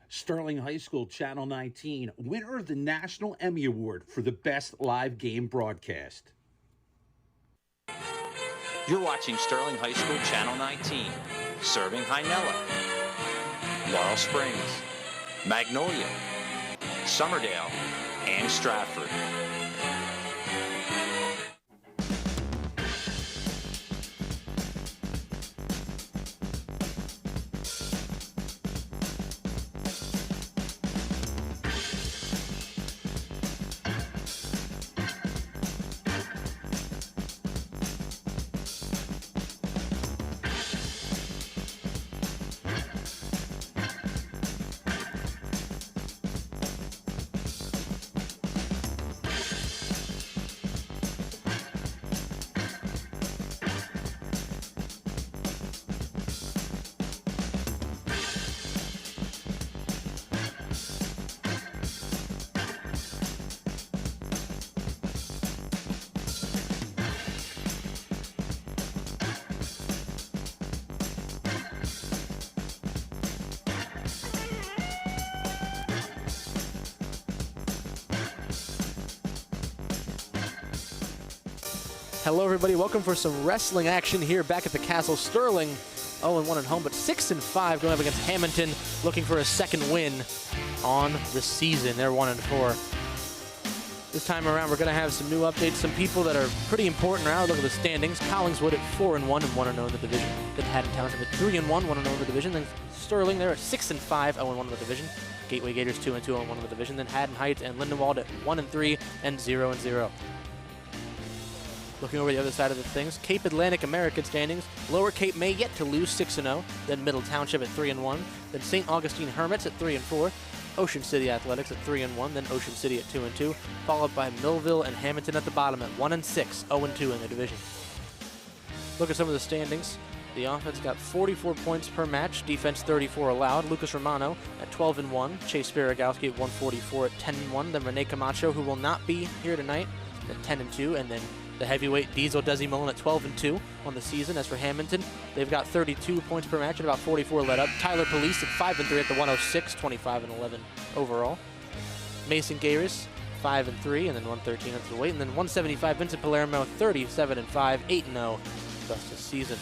Sterling High School, Channel 19, winner of the National Emmy Award for the Best Live Game Broadcast. You're watching Sterling High School, Channel 19, serving Hynella, Laurel Springs, Magnolia, Summerdale, and Stratford. Hello, everybody. Welcome for some wrestling action here back at the Castle. Sterling 0-1 at home, but 6-5 going up against Hammonton, looking for a second win on the season. They're 1-4. This time around, we're going to have some new updates, some people that are pretty important now. Look at the standings. Collingswood at 4-1 and 1-0 in the division. Then Haddon Township at 3-1, 1-0 in the division. Then Sterling, they're at 6-5, 0-1 in the division. Gateway Gators 2-2, 0-1 in the division. Then Haddon Heights and Lindenwald at 1-3 and 0-0. Looking over the other side of the things, Cape Atlantic American standings. Lower Cape May yet to lose, 6-0. Then Middle Township at 3-1. Then St. Augustine Hermits at 3-4. Ocean City Athletics at 3-1. Then Ocean City at 2-2. Followed by Millville and Hammonton at the bottom at 1-6, 0-2 in the division. Look at some of the standings. The offense got 44 points per match. Defense 34 allowed. Lucas Romano at 12-1. Chase Sparagowski at 144 at 10-1. Then Rene Camacho, who will not be here tonight, at 10-2. And then the heavyweight Diesel Desi Mullen at 12-2 on the season. As for Hammonton, they've got 32 points per match and about 44 let up. Tyler Police at 5-3 at the 106, 25-11 overall. Mason Gayris 5-3 and then 113 at the weight. And then 175 Vincent Palermo 37-5, 8-0 thus this season.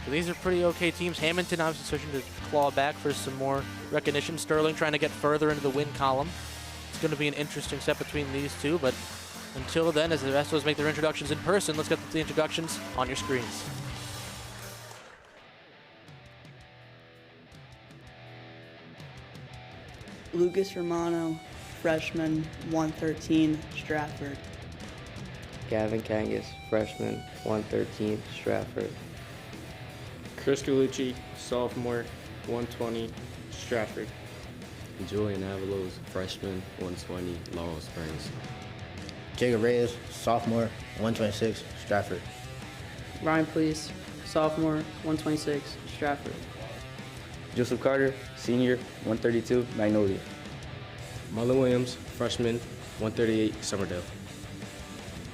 So these are pretty okay teams. Hammonton obviously switching to claw back for some more recognition. Sterling trying to get further into the win column. It's going to be an interesting set between these two, but until then, as the wrestlers make their introductions in person, let's get the introductions on your screens. Lucas Romano, freshman, 113, Stratford. Gavin Kangas, freshman, 113, Stratford. Chris Galucci, sophomore, 120, Stratford. Julian Avalos, freshman, 120, Laurel Springs. Jacob Reyes, sophomore, 126, Stratford. Ryan Police, sophomore, 126, Stratford. Joseph Carter, senior, 132, Magnolia. Marlon Williams, freshman, 138, Summerdale.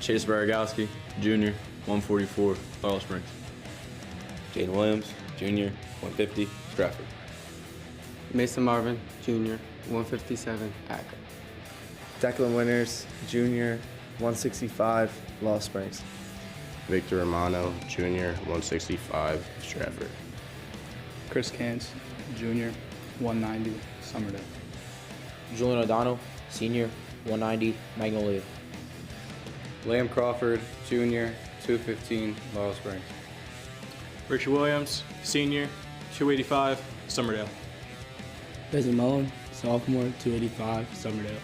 Chase Baragowski, junior, 144, Laurel Springs. Jaden Williams, junior, 150, Stratford. Mason Marvin, junior, 157, Akron. Declan Winters, junior, 165, Laurel Springs. Victor Romano, junior, 165, Stratford. Chris Cants, junior, 190, Summerdale. Julian O'Donnell, senior, 190, Magnolia. Liam Crawford, junior, 215, Laurel Springs. Richard Williams, senior, 285, Summerdale. Bezin Mullen, sophomore, 285, Summerdale.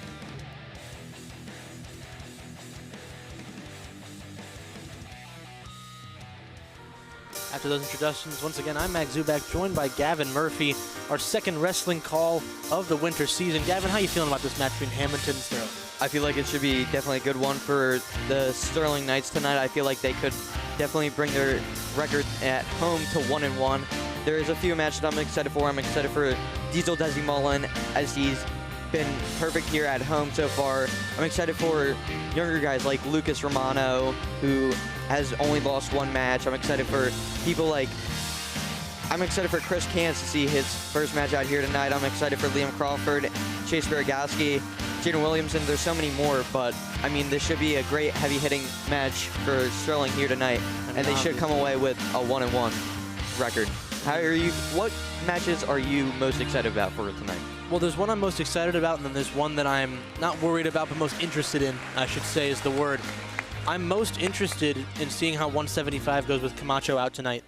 After those introductions, once again, I'm Mac Zubak, joined by Gavin Murphy, our second wrestling call of the winter season. Gavin, how are you feeling about this match between Hammonton and Sterling? I feel like it should be definitely a good one for the Sterling Knights tonight. I feel like they could definitely bring their record at home to 1-1. There is a few matches I'm excited for. I'm excited for Diesel Desi Mullen, as he's been perfect here at home so far. I'm excited for younger guys like Lucas Romano, who has only lost one match. I'm excited for people like I'm excited for Chris Cans to see his first match out here tonight. I'm excited for Liam Crawford, Chase Bergowski, Jaden Williamson. There's so many more, but I mean, this should be a great heavy-hitting match for Sterling here tonight, and they should come away with a 1-1 record. What matches are you most excited about for tonight? Well, there's one I'm most excited about, and then there's one that I'm not worried about, but most interested in, I should say is the word. I'm most interested in seeing how 175 goes with Camacho out tonight.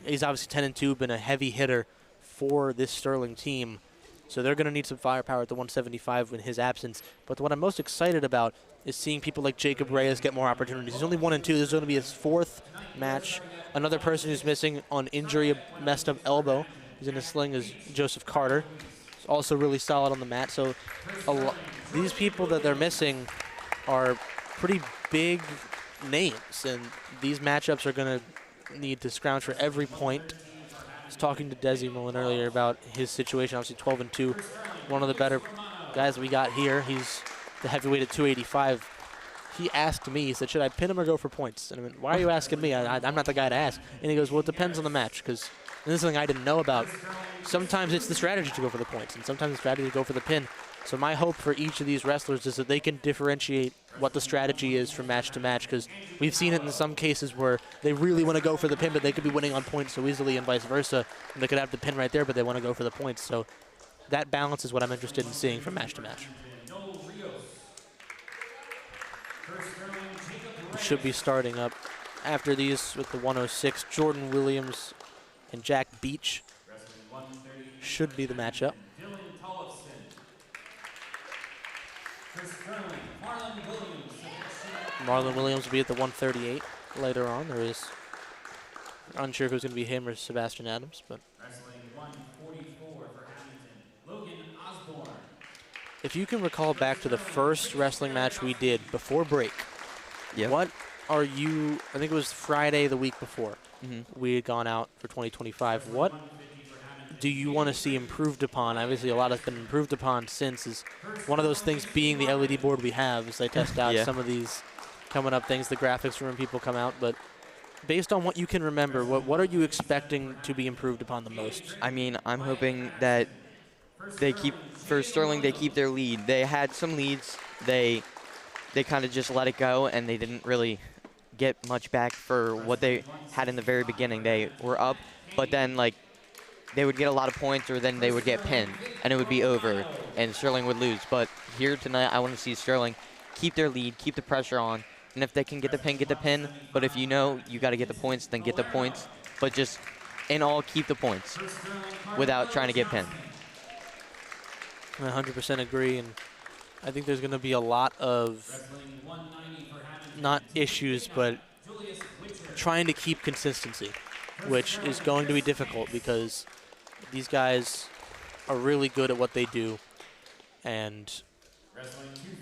He's obviously 10-2, been a heavy hitter for this Sterling team. So they're going to need some firepower at the 175 in his absence. But what I'm most excited about is seeing people like Jacob Reyes get more opportunities. He's only 1-2. This is going to be his 4th match. Another person who's missing on injury, a messed up elbow. He's in a sling is Joseph Carter. He's also really solid on the mat. So these people that they're missing are pretty big names. And these matchups are going to need to scrounge for every point. I was talking to Desi Mullen earlier about his situation. Obviously 12-2, one of the better guys we got here. He's the heavyweight at 285. He asked me, he said, should I pin him or go for points? And I went, why are you asking me? I'm not the guy to ask. And he goes, well, it depends on the match, because this is something I didn't know about. Sometimes it's the strategy to go for the points, and sometimes the strategy to go for the pin. So my hope for each of these wrestlers is that they can differentiate what the strategy is from match to match, because we've seen it in some cases where they really want to go for the pin, but they could be winning on points so easily, and vice versa. And they could have the pin right there, but they want to go for the points. So that balance is what I'm interested in seeing from match to match. We should be starting up after these with the 106. Jordan Williams and Jack Beach should be the matchup. Marlon Williams will be at the 138 later on. There is unsure if it was going to be him or Sebastian Adams, but if you can recall back to the first wrestling match we did before break, what are you? I think it was Friday the week before we had gone out for 2025. What do you want to see improved upon? Obviously, a lot has been improved upon since. Is one of those things being the LED board we have as they test out some of these coming up things, the graphics from when people come out. But based on what you can remember, what are you expecting to be improved upon the most? I mean, I'm hoping that for Sterling, they keep their lead. They had some leads. They kind of just let it go, and they didn't really get much back for what they had in the very beginning. They were up, but then, like, they would get a lot of points, or then they would get pinned, and it would be over, and Sterling would lose. But here tonight, I want to see Sterling keep their lead, keep the pressure on, and if they can get the pin, get the pin. But if you know you got to get the points, then get the points. But just, in all, keep the points without trying to get pinned. I 100% agree, and I think there's going to be a lot of, not issues, but trying to keep consistency, which is going to be difficult because these guys are really good at what they do. And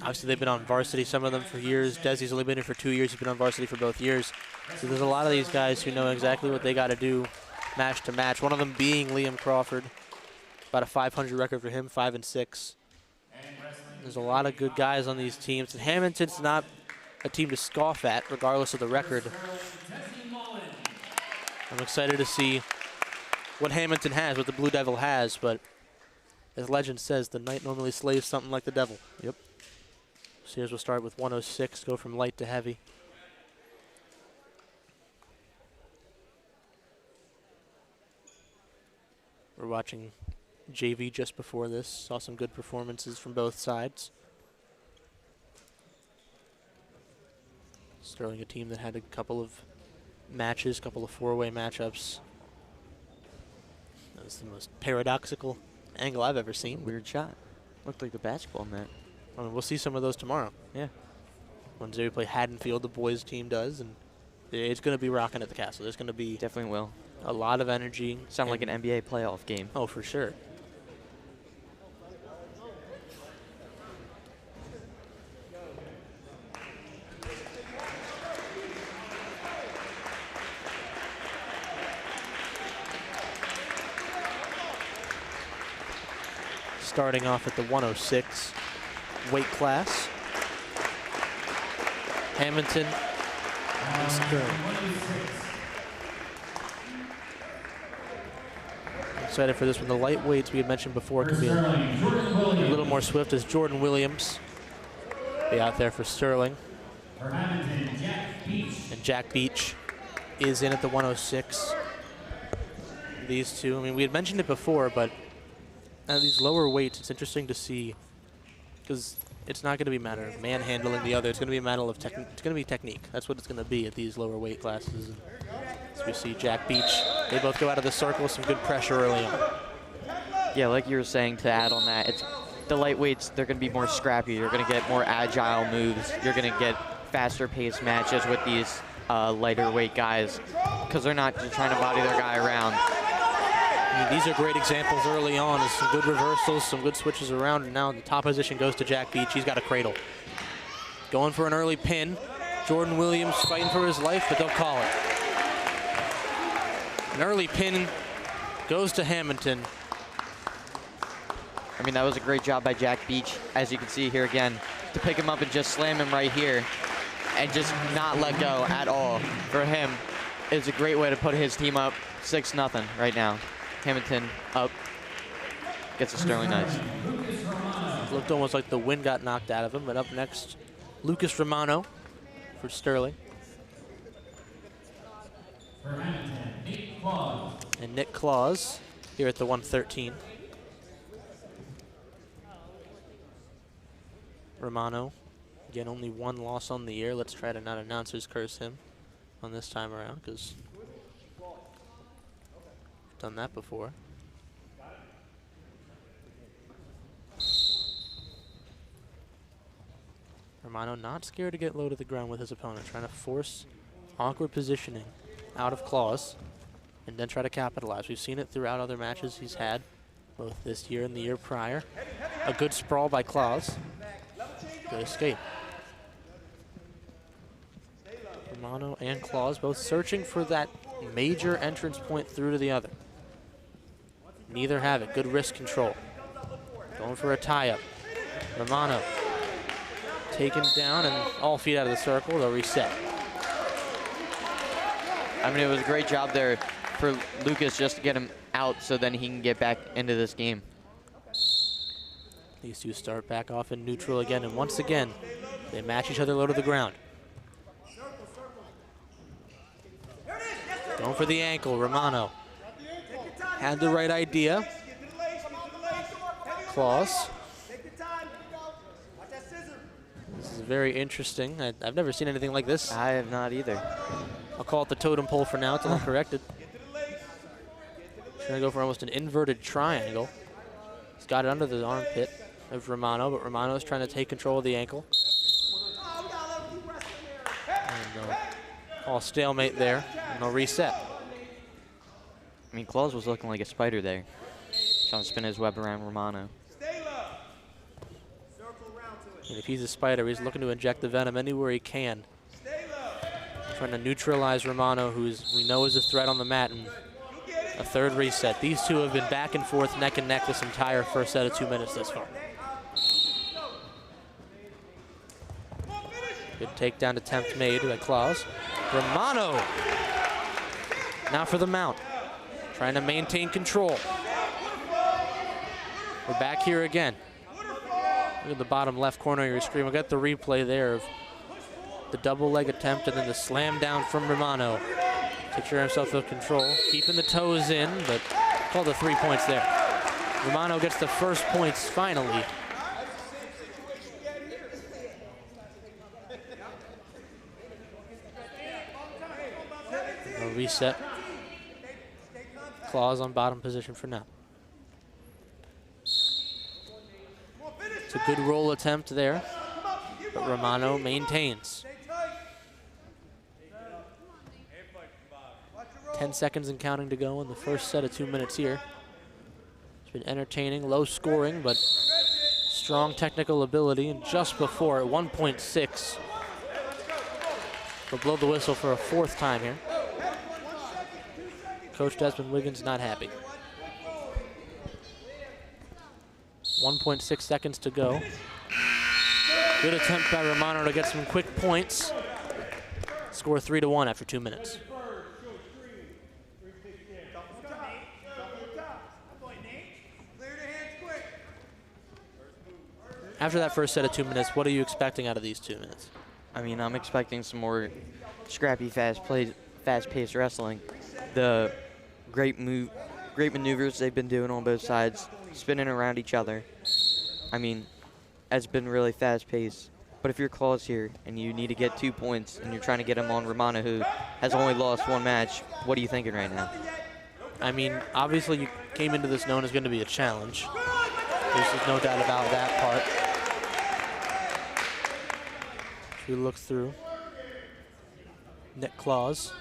obviously they've been on varsity, some of them for years. Desi's only been here for 2 years. He's been on varsity for both years. So there's a lot of these guys who know exactly what they got to do match to match. One of them being Liam Crawford. About a 500 record for him, 5-6. There's a lot of good guys on these teams. And Hammonton's not a team to scoff at, regardless of the record. I'm excited to see what Hammonton has, what the Blue Devil has, but as legend says, the knight normally slays something like the devil. Yep. So here's we'll start with 106, go from light to heavy. We're watching JV just before this. Saw some good performances from both sides. Sterling, a team that had a couple of matches, couple of four-way matchups. That was the most paradoxical angle I've ever seen. Weird shot. Looked like the basketball net. I mean, we'll see some of those tomorrow. Yeah. Wednesday we play Haddonfield, the boys team does, and it's going to be rocking at the Castle. There's going to be definitely will a lot of energy. Sound like an NBA playoff game. Oh, for sure. Starting off at the 106 weight class. Hammonton and Sterling. excited for this one. The lightweights we had mentioned before could be a little more swift as Jordan Williams be out there for Sterling. And Jack Beach is in at the 106. These two, I mean, we had mentioned it before, but at these lower weights, it's interesting to see because it's not going to be a matter of manhandling the other. It's going to be a matter of it's going to be technique. That's what it's going to be at these lower weight classes. And as we see Jack Beach, they both go out of the circle, some good pressure early on. Yeah, like you were saying, to add on that, it's the lightweights, they're going to be more scrappy. You're going to get more agile moves. You're going to get faster paced matches with these lighter weight guys because they're not just trying to body their guy around. I mean, these are great examples early on of some good reversals, some good switches around, and now the top position goes to Jack Beach. He's got a cradle. Going for an early pin. Jordan Williams fighting for his life, but they'll call it. An early pin goes to Hammonton. I mean, that was a great job by Jack Beach, as you can see here again, to pick him up and just slam him right here and just not let go at all. For him, it's a great way to put his team up 6-0 right now. Hammonton up, gets the Sterling Knights. It looked almost like the wind got knocked out of him, but up next, Lucas Romano for Sterling. And Nick Claus here at the 113. Romano, again, only one loss on the year. Let's try to not announcers curse him on this time around, because done that before. Romano not scared to get low to the ground with his opponent, trying to force awkward positioning out of Claus and then try to capitalize. We've seen it throughout other matches he's had, both this year and the year prior. A good sprawl by Claus. Good escape. Romano and Claus both searching for that major entrance point through to the other. Neither have it. Good wrist control. Going for a tie-up. Romano taken down and all feet out of the circle. They'll reset. I mean, it was a great job there for Lucas just to get him out so then he can get back into this game. These two start back off in neutral again, and once again, they match each other low to the ground. Going for the ankle, Romano. Had the right idea. Claus. This is very interesting. I've never seen anything like this. I have not either. I'll call it the totem pole for now until I'm corrected. Trying to go for almost an inverted triangle. He's got it under the armpit of Romano, but Romano's trying to take control of the ankle. And all stalemate there, and they'll reset. I mean, Claus was looking like a spider there, trying to spin his web around Romano. And if he's a spider, he's looking to inject the venom anywhere he can. Trying to neutralize Romano, who we know is a threat on the mat, and a third reset. These two have been back and forth, neck and neck this entire first set of 2 minutes thus far. Good takedown attempt made by Claus. Romano now for the mount, trying to maintain control. We're back here again. Look at the bottom left corner of your screen. We'll get the replay there of the double leg attempt and then the slam down from Romano. Take sure himself with control, keeping the toes in, but call the 3 points there. Romano gets the first points finally. A reset. Claus on bottom position for now. It's a good roll attempt there, but Romano maintains. 10 seconds and counting to go in the first set of 2 minutes here. It's been entertaining, low scoring, but strong technical ability. And just before at 1.6, we'll blow the whistle for a fourth time here. Coach Desmond Wiggins not happy. 1.6 seconds to go. Good attempt by Romano to get some quick points. Score 3-1 after 2 minutes. After that first set of 2 minutes, what are you expecting out of these 2 minutes? I mean, I'm expecting some more scrappy, fast-paced wrestling. The great maneuvers they've been doing on both sides, spinning around each other. I mean, it's been really fast-paced. But if you're Claus here and you need to get 2 points and you're trying to get them on Romano, who has only lost 1 match, what are you thinking right now? I mean, obviously you came into this known as going to be a challenge. There's no doubt about that part. If we look through, Nick Claus,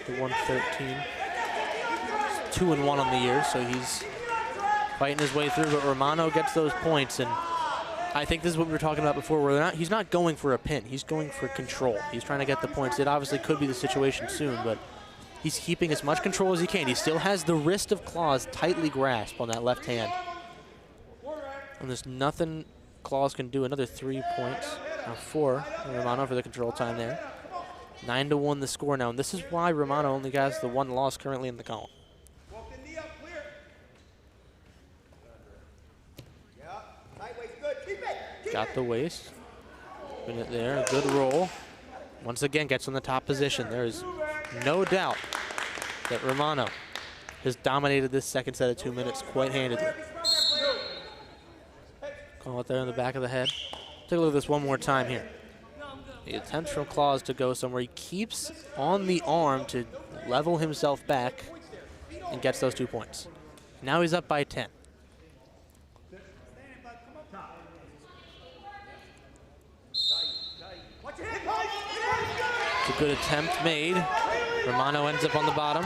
the 113, 2-1 on the year, so he's fighting his way through, but Romano gets those points, and I think this is what we were talking about before, where he's not going for a pin, he's going for control. He's trying to get the points. It obviously could be the situation soon, but he's keeping as much control as he can. He still has the wrist of Claus tightly grasped on that left hand. And there's nothing Claus can do. Another 3 points, 4 Romano for the control time there. 9-1 the score now, and this is why Romano only has the 1 loss currently in the column. Got the waist, pin it there, a good roll. Once again gets on the top position. There is no doubt that Romano has dominated this second set of 2 minutes quite handedly. Call it there in the back of the head. Take a look at this one more time here. The attempt from Claus to go somewhere. He keeps on the arm to level himself back and gets those 2 points. Now he's up by 10. It's a good attempt made. Romano ends up on the bottom,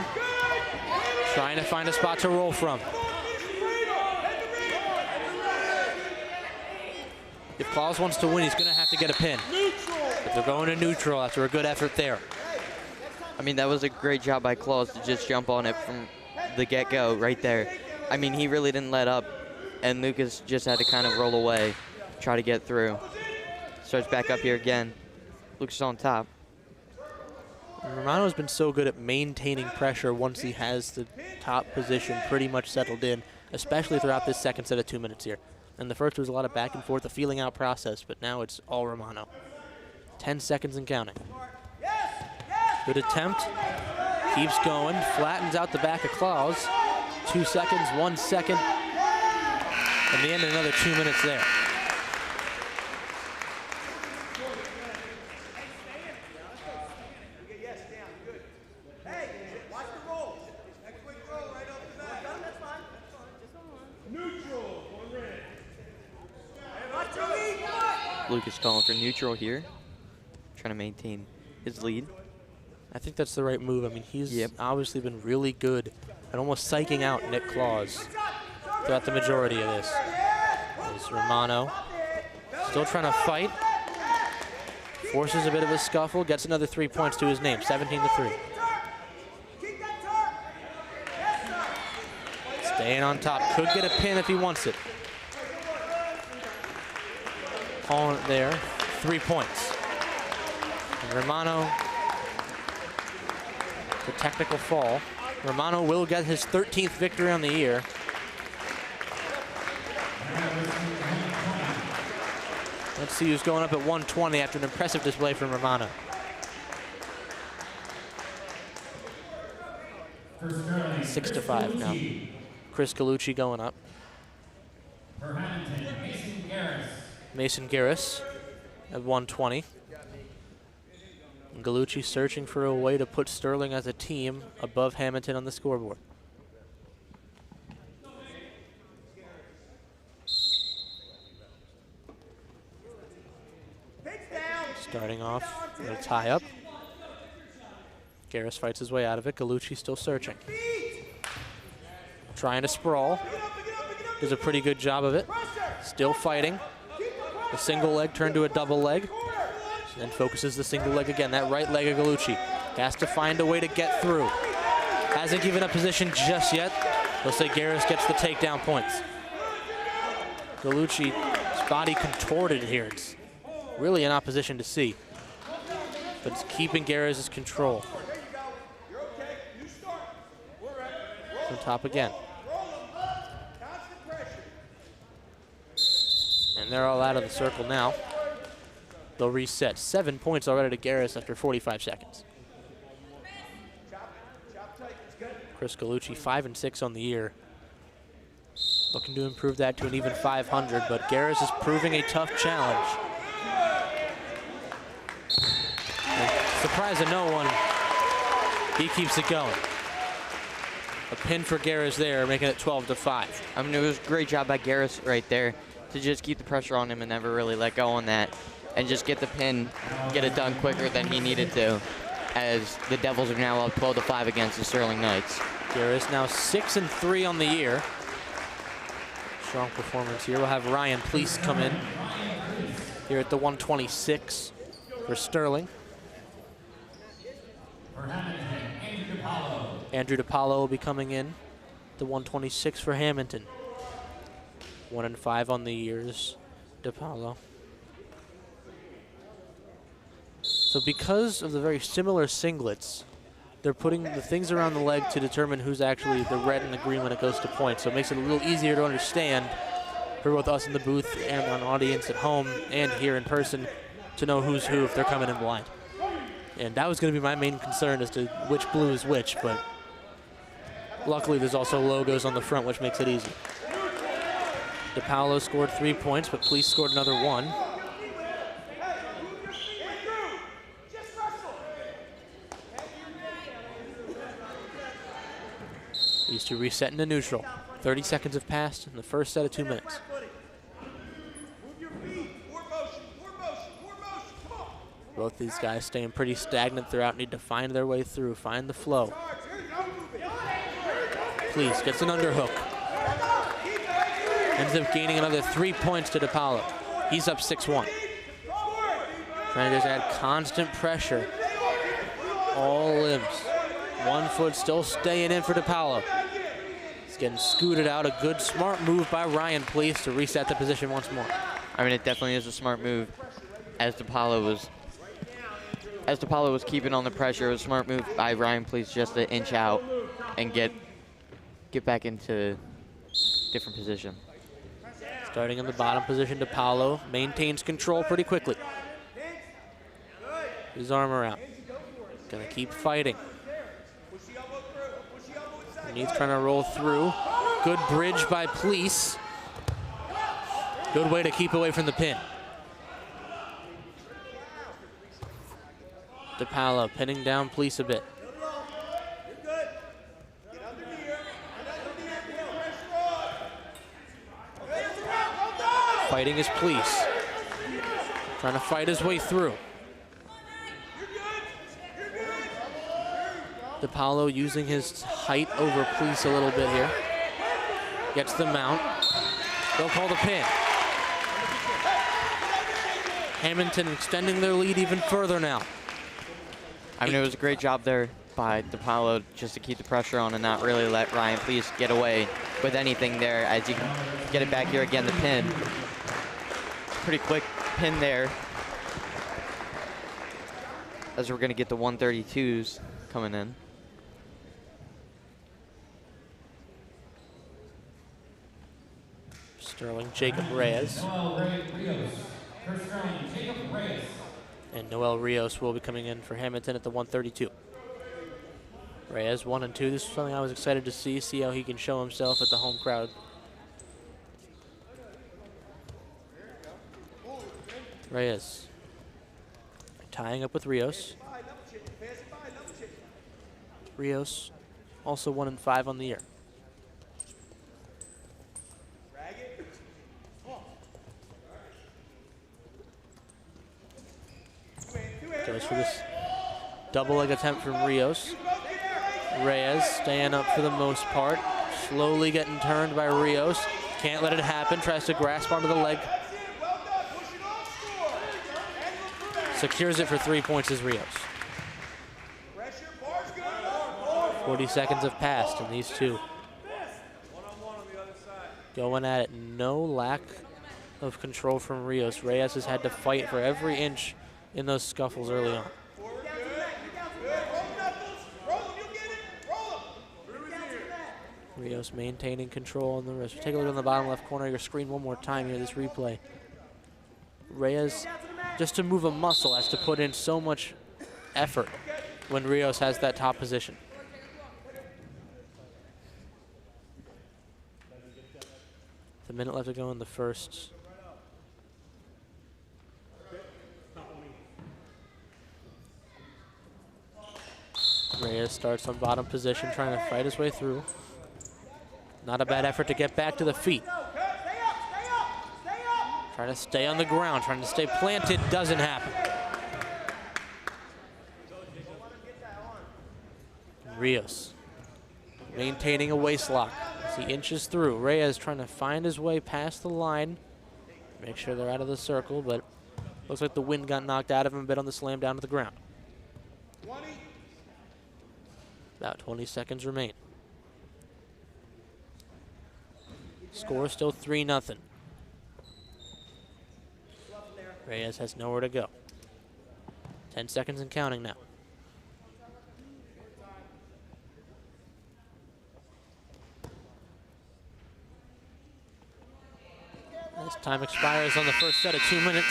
trying to find a spot to roll from. If Claus wants to win, he's going to have to get a pin. But they're going to neutral after a good effort there. I mean, that was a great job by Claus to just jump on it from the get-go right there. I mean, he really didn't let up, and Lucas just had to kind of roll away, try to get through. Starts back up here again. Lucas on top. Romano has been so good at maintaining pressure once he has the top position pretty much settled in, especially throughout this second set of 2 minutes here. And the first was a lot of back and forth, a feeling out process, but now it's all Romano. 10 seconds and counting. Good attempt. Keeps going, flattens out the back of Claus. 2 seconds, 1 second. And the end of another 2 minutes there. Lucas calling for neutral here, trying to maintain his lead. I think that's the right move. I mean, he's obviously been really good at almost psyching out Nick Claus throughout the majority of this. There's Romano still trying to fight. Forces a bit of a scuffle, gets another 3 points to his name, 17-3. Staying on top, could get a pin if he wants it. Calling it there, 3 points. And Romano, the technical fall. Romano will get his 13th victory on the year. Let's see who's going up at 120 after an impressive display from Romano. Sterling, 6-5 now. Chris Gallucci going up. For Hammonton, Mason Garris. Mason Garris at 120. And Gallucci searching for a way to put Sterling as a team above Hammonton on the scoreboard. Starting off with a tie-up. Garris fights his way out of it. Gallucci still searching. Trying to sprawl. Does a pretty good job of it. Still fighting. A single leg turned to a double leg. Then focuses the single leg again. That right leg of Gallucci. Has to find a way to get through. Hasn't given up position just yet. They'll say Garris gets the takedown points. Gallucci's body contorted here. It's really in opposition to see. But it's keeping Garris' control. On top again. And they're all out of the circle now. They'll reset. 7 points already to Garris after 45 seconds. Chris Galucci, 5-6 on the year. Looking to improve that to an even 500, but Garris is proving a tough challenge. And surprise of no one, he keeps it going. A pin for Garris there, making it 12-5. I mean, it was a great job by Garris right there to just keep the pressure on him and never really let go on that, and just get the pin, get it done quicker than he needed to, as the Devils are now up 12-5 against the Sterling Knights. Garris now 6-3 on the year. Strong performance here. We'll have Ryan Please come in here at the 126 for Sterling. Andrew DiPaolo will be coming in, the 126 for Hammonton. 1-5 on the years, DiPaolo. So because of the very similar singlets, they're putting the things around the leg to determine who's actually the red and the green when it goes to points. So it makes it a little easier to understand for both us in the booth and on audience at home and here in person to know who's who if they're coming in blind. And that was going to be my main concern as to which blue is which, but luckily there's also logos on the front, which makes it easy. DiPaolo scored 3 points, but Police scored another 1. These two reset into neutral. 30 seconds have passed in the first set of 2 minutes. Both these guys staying pretty stagnant throughout, need to find their way through, find the flow. Please, gets an underhook. Ends up gaining another 3 points to DiPaolo. He's up 6-1. Trying to just add constant pressure. All limbs. 1 foot still staying in for DiPaolo. He's getting scooted out. A good, smart move by Ryan Please to reset the position once more. I mean, it definitely is a smart move, as DiPaolo was keeping on the pressure. It was a smart move by Ryan Please just to inch out and get back into different position. Starting in the bottom position, DiPaolo maintains control pretty quickly. His armor out. Gonna keep fighting. And he's trying to roll through. Good bridge by Police. Good way to keep away from the pin. DiPaolo pinning down Police a bit. Fighting his Police. Trying to fight his way through. DiPaolo using his height over Police a little bit here. Gets the mount. They'll call the pin. Hammonton extending their lead even further now. I mean, it was a great job there by DiPaolo just to keep the pressure on and not really let Ryan Please get away with anything there, as you can get it back here again, the pin. Pretty quick pin there, as we're going to get the 132s coming in. Sterling, Jacob Reyes. And Noel Rios will be coming in for Hammonton at the 132. Reyes 1 and 2. This is something I was excited to see how he can show himself at the home crowd. Reyes tying up with Rios. Rios also 1 and 5 on the year. Goes for this double leg attempt from Rios. Reyes staying up for the most part. Slowly getting turned by Rios. Can't let it happen. Tries to grasp onto the leg. Secures it for 3 points as Rios. 40 seconds have passed, and these two going at it. No lack of control from Rios. Reyes has had to fight for every inch in those scuffles early on. Rios maintaining control on the wrist. Take a look on the bottom left corner of your screen one more time here, this replay. Reyes, just to move a muscle, has to put in so much effort when Rios has that top position. The minute left to go in the first. Reyes starts on bottom position, trying to fight his way through. Not a bad effort to get back to the feet. Trying to stay on the ground, trying to stay planted, doesn't happen. Rios maintaining a waist lock as he inches through. Reyes trying to find his way past the line, make sure they're out of the circle, but looks like the wind got knocked out of him a bit on the slam down to the ground. About 20 seconds remain. Score still 3-0. Reyes has nowhere to go. 10 seconds and counting now. As time expires on the first set of 2 minutes,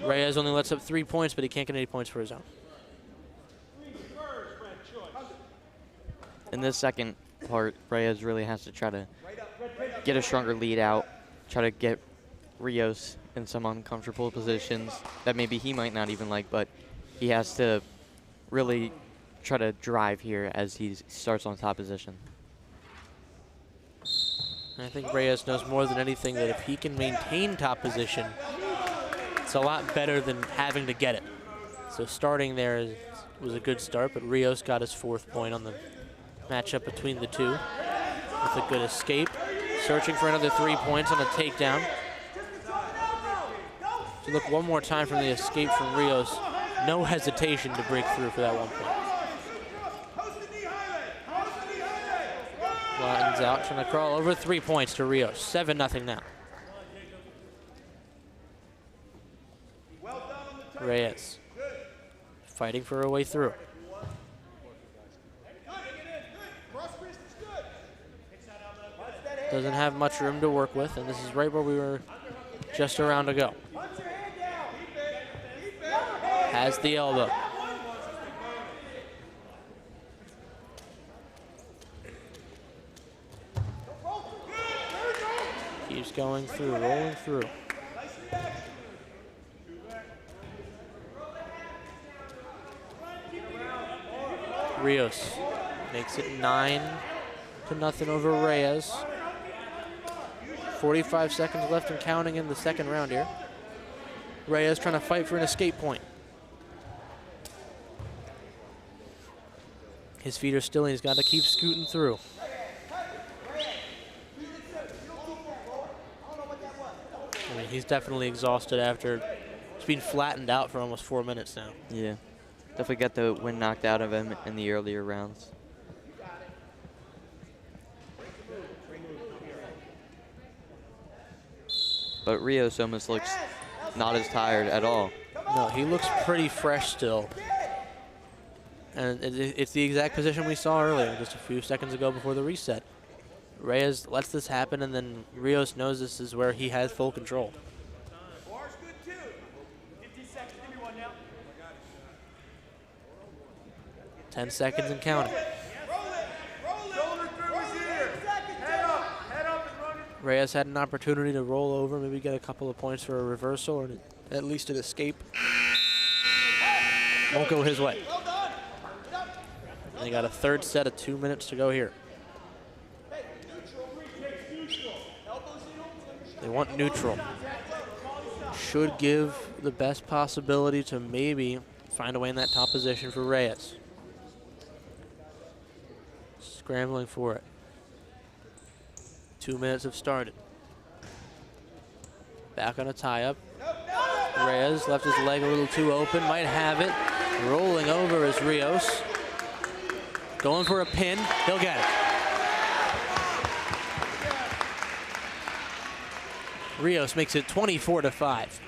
Reyes only lets up 3 points, but he can't get any points for his own. In this second part, Reyes really has to try to get a stronger lead out, try to get Rios in some uncomfortable positions that maybe he might not even like, but he has to really try to drive here as he starts on top position. I think Reyes knows more than anything that if he can maintain top position, it's a lot better than having to get it. So starting there was a good start, but Rios got his 4th point on the matchup between the two with a good escape. Searching for another 3 points on a takedown. So look one more time from the escape from Rios. No hesitation to break through for that 1 point. Flattens out, trying to crawl over 3 points to Rios. 7-0 now. Reyes fighting for a way through. Doesn't have much room to work with, and this is right where we were just around to go. Has the elbow. Keeps going through, rolling through. Rios makes it 9-0 over Reyes. 45 seconds left and counting in the second round here. Reyes trying to fight for an escape point. His feet are still in, he's got to keep scooting through. I mean, he's definitely exhausted after he's been flattened out for almost 4 minutes now. Yeah, definitely got the wind knocked out of him in the earlier rounds. But Rios almost looks not as tired at all. No, he looks pretty fresh still. And it's the exact position we saw earlier, just a few seconds ago before the reset. Reyes lets this happen, and then Rios knows this is where he has full control. 10 seconds and counting. Reyes had an opportunity to roll over, maybe get a couple of points for a reversal or at least an escape. Won't go his way. They got a third set of 2 minutes to go here. They want neutral. Should give the best possibility to maybe find a way in that top position for Reyes. Scrambling for it. 2 minutes have started. Back on a tie-up. Reyes left his leg a little too open, might have it. Rolling over is Rios. Going for a pin, he'll get it. Rios makes it 24-5.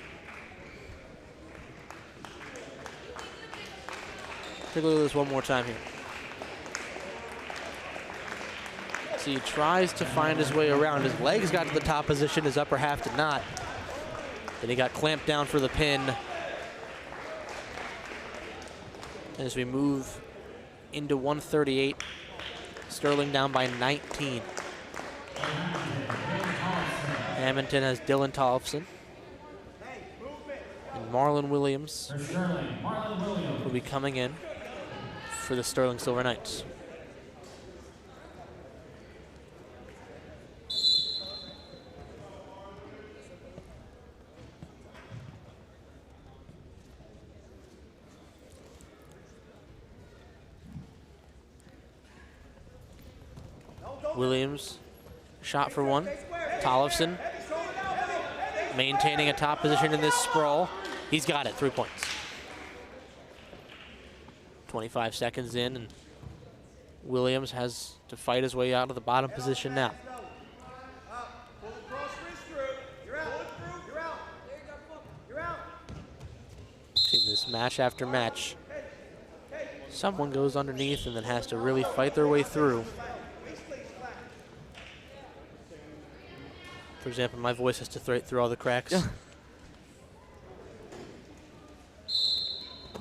Take a look at this one more time here. So he tries to find his way around. His legs got to the top position, his upper half did not. Then he got clamped down for the pin. As we move into 138, Sterling down by 19. Hammonton has Dylan Tollefson. And Marlon Williams will be coming in for the Sterling Silver Knights. Williams, shot for one. Tollefson maintaining a top position in this sprawl. He's got it, 3 points. 25 seconds in, and Williams has to fight his way out of the bottom position now. Seen this match after match. Someone goes underneath and then has to really fight their way through. For example, my voice has to through all the cracks.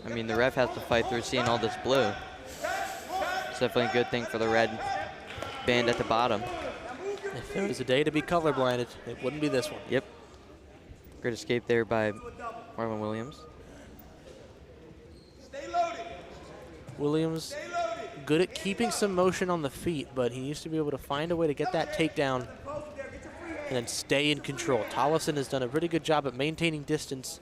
I mean, the ref has to fight through seeing all this blue. It's definitely a good thing for the red band at the bottom. If there was a day to be colorblinded, it wouldn't be this one. Yep. Great escape there by Marlon Williams. Williams, good at keeping some motion on the feet, but he needs to be able to find a way to get that takedown and then stay in control. Tollefson has done a pretty good job at maintaining distance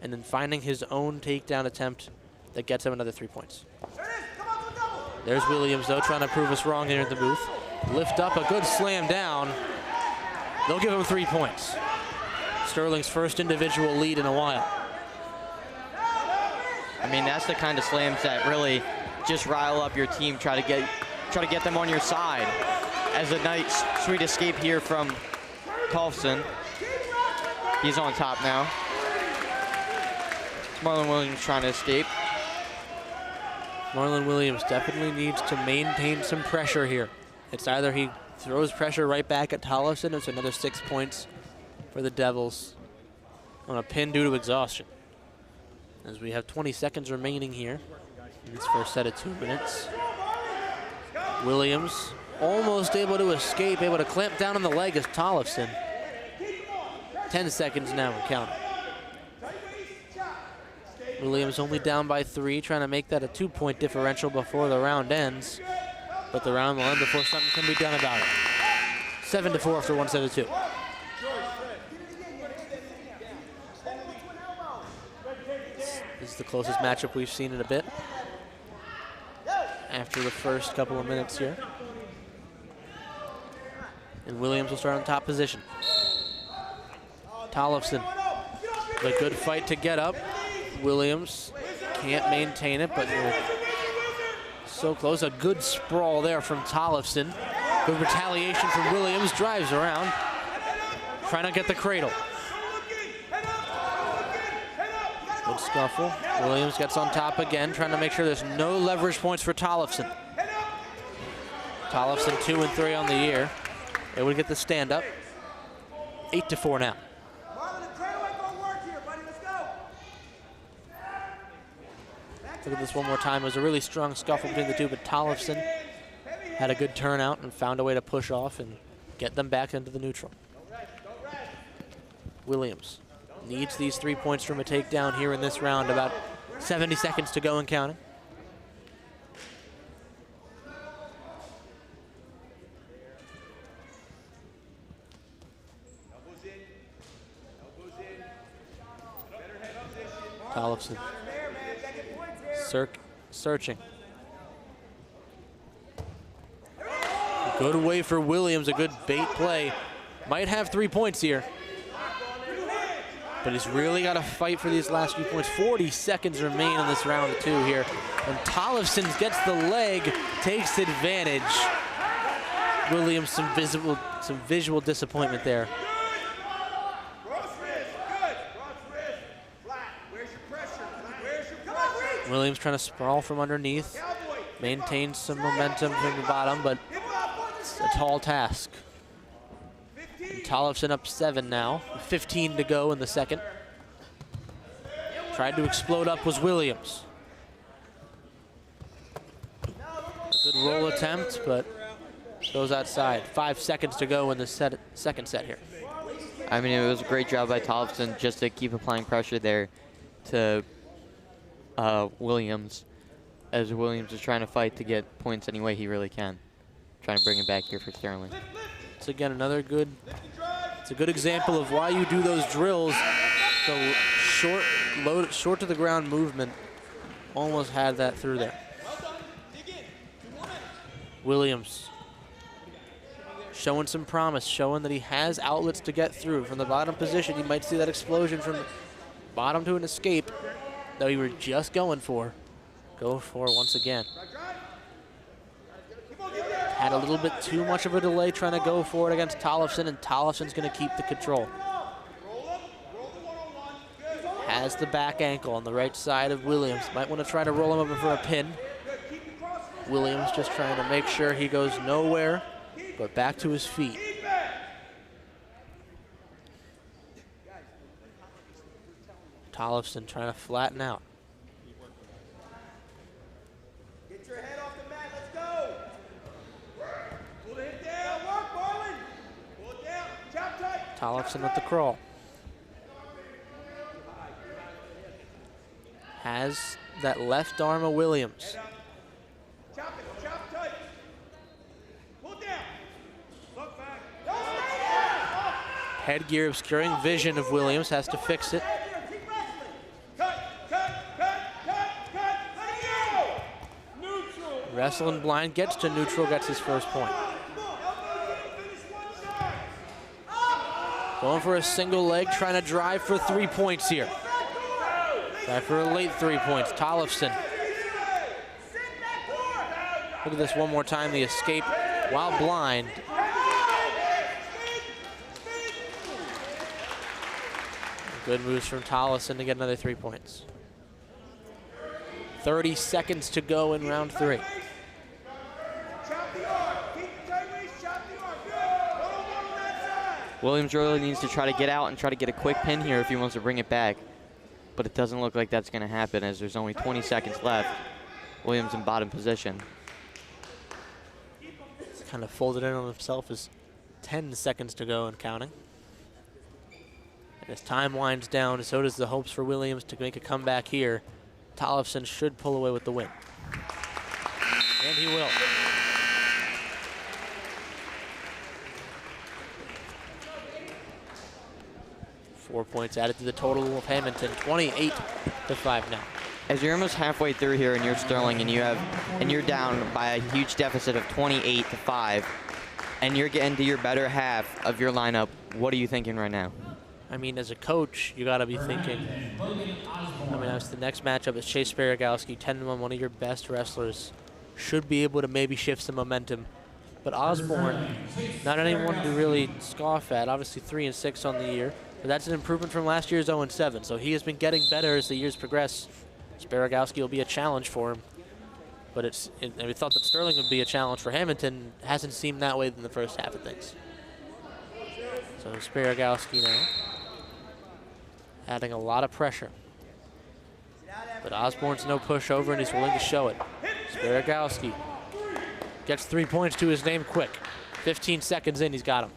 and then finding his own takedown attempt that gets him another 3 points. There's Williams, though, trying to prove us wrong here at the booth. Lift up, a good slam down. They'll give him 3 points. Sterling's first individual lead in a while. I mean, that's the kind of slams that really just rile up your team, try to get them on your side. As a nice, sweet escape here from Tollefson. He's on top now. Marlon Williams trying to escape. Marlon Williams definitely needs to maintain some pressure here. It's either he throws pressure right back at Tollefson, it's another 6 points for the Devils on a pin due to exhaustion. As we have 20 seconds remaining here in this first set of 2 minutes. Williams almost able to escape, able to clamp down on the leg as Tollefson. 10 seconds now and counting. Williams only down by 3, trying to make that a 2-point differential before the round ends. But the round will end before something can be done about it. 7-4 after 1 set of 2. This is the closest matchup we've seen in a bit. After the first couple of minutes here. And Williams will start on top position. Tollefson, a good fight to get up. Williams can't maintain it, but so close. A good sprawl there from Tollefson. Good retaliation from Williams. Drives around, trying to get the cradle. Good scuffle. Williams gets on top again, trying to make sure there's no leverage points for Tollefson. Tollefson 2 and 3 on the year. They would get the stand up. 8-4 now. Look at this one more time. It was a really strong scuffle between the two, but Tollefson had a good turnout and found a way to push off and get them back into the neutral. Williams needs these 3 points from a takedown here in this round. About 70 seconds to go and counting. Tollefson searching. Good way for Williams, a good bait play. Might have 3 points here. But he's really got to fight for these last few points. 40 seconds remain in this round of 2 here. And Tollefson gets the leg, takes advantage. Williams, some visual disappointment there. Williams trying to sprawl from underneath, maintains some momentum from the bottom, but it's a tall task. And Tollefson up 7 now, 15 to go in the second. Tried to explode up was Williams. A good roll attempt, but goes outside. 5 seconds to go in the second set here. I mean, it was a great job by Tollefson just to keep applying pressure there to Williams, as Williams is trying to fight to get points any way he really can. Trying to bring it back here for Sterling. It's again another good, it's a good example of why you do those drills. The short to the ground movement almost had that through there. Williams showing some promise, showing that he has outlets to get through. From the bottom position, you might see that explosion from bottom to an escape that we were just going for. Go for once again. Had a little bit too much of a delay trying to go for it against Tollefson, and Tollefson's going to keep the control. Has the back ankle on the right side of Williams. Might want to try to roll him over for a pin. Williams just trying to make sure he goes nowhere, but back to his feet. Tollefson trying to flatten out. Get your head off the mat, let's go. Pull it down, work, Marlon. Pull it down, chop tight. Tollefson with the crawl. Has that left arm of Williams. Chop it, chop tight. Pull down. Look back. Headgear obscuring vision of Williams, has to fix it. Wrestling blind, gets to neutral, gets his first point. Going for a single leg, trying to drive for 3 points here. Try for a late 3 points. Tollefson. Look at this one more time, the escape while blind. Good moves from Tollefson to get another 3 points. 30 seconds to go in round 3. Williams really needs to try to get out and try to get a quick pin here if he wants to bring it back. But it doesn't look like that's going to happen as there's only 20 seconds left. Williams in bottom position. He's kind of folded in on himself as 10 seconds to go and counting. And as time winds down, so does the hopes for Williams to make a comeback here. Tollefson should pull away with the win. And he will. Four points added to the total of Hammonton, 28-5 now. As you're almost halfway through here and you're Sterling and you're down by a huge deficit of 28-5, and you're getting to your better half of your lineup, what are you thinking right now? I mean, as a coach, you got to be thinking, that's the next matchup is Chase Sparagowski, 10-1, one of your best wrestlers. Should be able to maybe shift some momentum. But Osborne, not anyone to really scoff at. Obviously 3-6 on the year, but that's an improvement from last year's 0-7. So he has been getting better as the years progress. Sparagowski will be a challenge for him. But we thought that Sterling would be a challenge for Hammonton. Hasn't seemed that way in the first half of things. So Sparagowski now adding a lot of pressure. But Osborne's no pushover, and he's willing to show it. Sparagowski gets 3 points to his name quick. 15 seconds in, he's got him.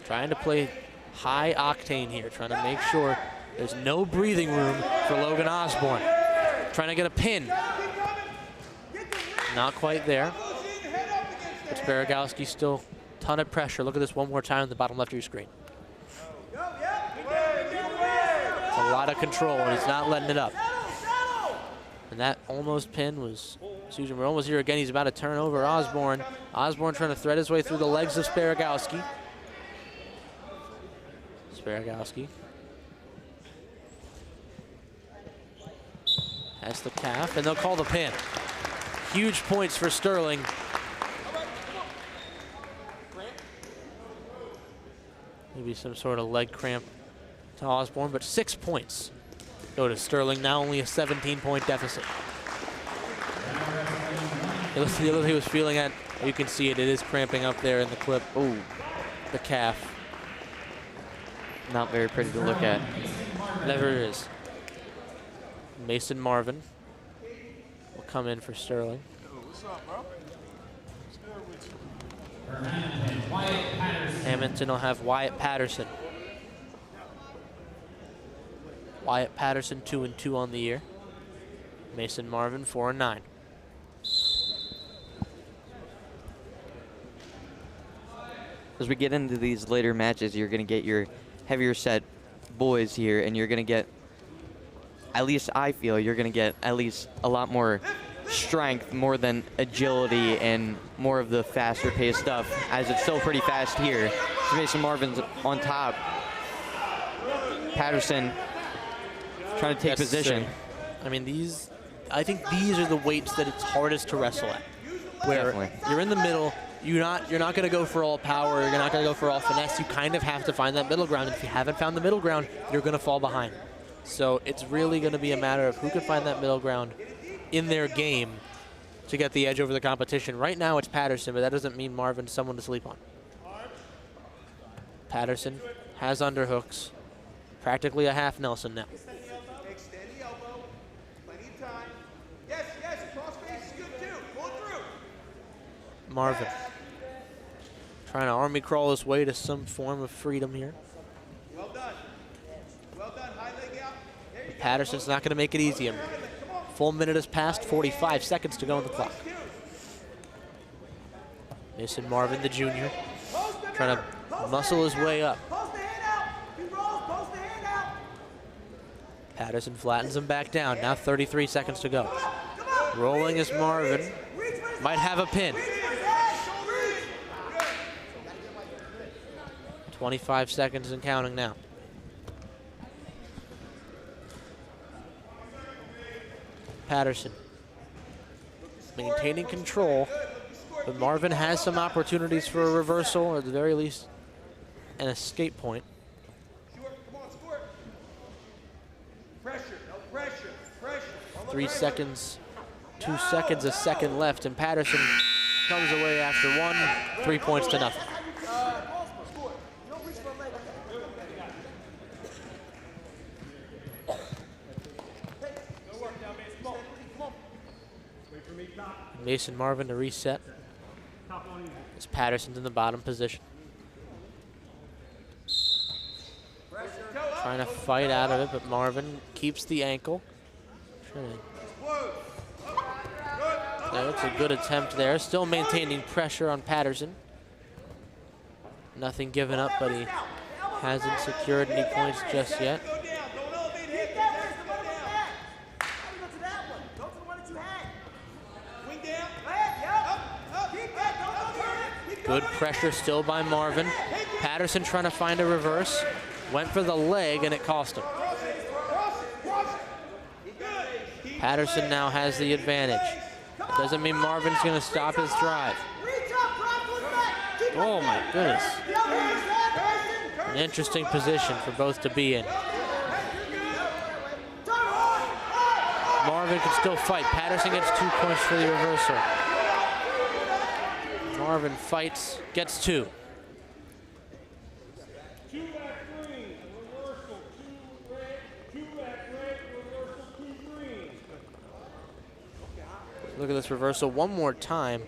Trying to play high octane here, trying to make sure there's no breathing room for Logan Osborne. Trying to get a pin. Not quite there. But Sparagowski still a ton of pressure. Look at this one more time on the bottom left of your screen. It's a lot of control, and he's not letting it up. And that almost pin was, we're almost here again. He's about to turn over Osborne. Osborne trying to thread his way through the legs of Sparagowski. Sparagowski has the calf, and they'll call the pin. Huge points for Sterling. Maybe some sort of leg cramp to Osborne, but 6 points go to Sterling, now only a 17-point deficit. The other he was feeling at, you can see it is cramping up there in the clip. Oh, the calf. Not very pretty to look at. Never is. Mason Marvin will come in for Sterling. What's up, bro? For Hammonton, Wyatt Patterson. Hammonton will have Wyatt Patterson. Wyatt Patterson 2-2 on the year. Mason Marvin 4-9. As we get into these later matches, you're going to get your heavier set boys here, and you're going to get, at least I feel, you're going to get at least a lot more strength, more than agility, and more of the faster paced stuff, as it's still pretty fast here. Mason Marvin's on top. Patterson trying to take position. I mean, I think these are the weights that it's hardest to wrestle at. Where you're in the middle, you're not going to go for all power, you're not going to go for all finesse. You kind of have to find that middle ground. And if you haven't found the middle ground, you're going to fall behind. So it's really going to be a matter of who can find that middle ground in their game to get the edge over the competition. Right now it's Patterson, but that doesn't mean Marvin's someone to sleep on. Patterson has underhooks. Practically a half Nelson now. Extend the elbow. Plenty of time. Yes, cross face is good too. Pull through. Marvin trying to army crawl his way to some form of freedom here. Well done. Well done. High leg out. There you go. Patterson's not going to make it easy. Full minute has passed, 45 seconds to go on the clock. Mason Marvin, the junior, trying to muscle his way up. Patterson flattens him back down. Now 33 seconds to go. Rolling is Marvin. Might have a pin. 25 seconds and counting now. Patterson maintaining control, but Marvin has some opportunities for a reversal, or at the very least, an escape point. Pressure, no pressure, pressure. 3 seconds, 2 seconds, a second left, and Patterson comes away after 1, 3 points to nothing. Mason Marvin to reset as Patterson's in the bottom position. Trying to fight out of it, but Marvin keeps the ankle. That's a good attempt there. Still maintaining pressure on Patterson. Nothing given up, but he hasn't secured any points just yet. Good pressure still by Marvin. Patterson trying to find a reverse. Went for the leg and it cost him. Patterson now has the advantage. Doesn't mean Marvin's going to stop his drive. Oh my goodness. An interesting position for both to be in. Marvin can still fight. Patterson gets 2 points for the reversal. Marvin fights, gets 2. Look at this reversal one more time.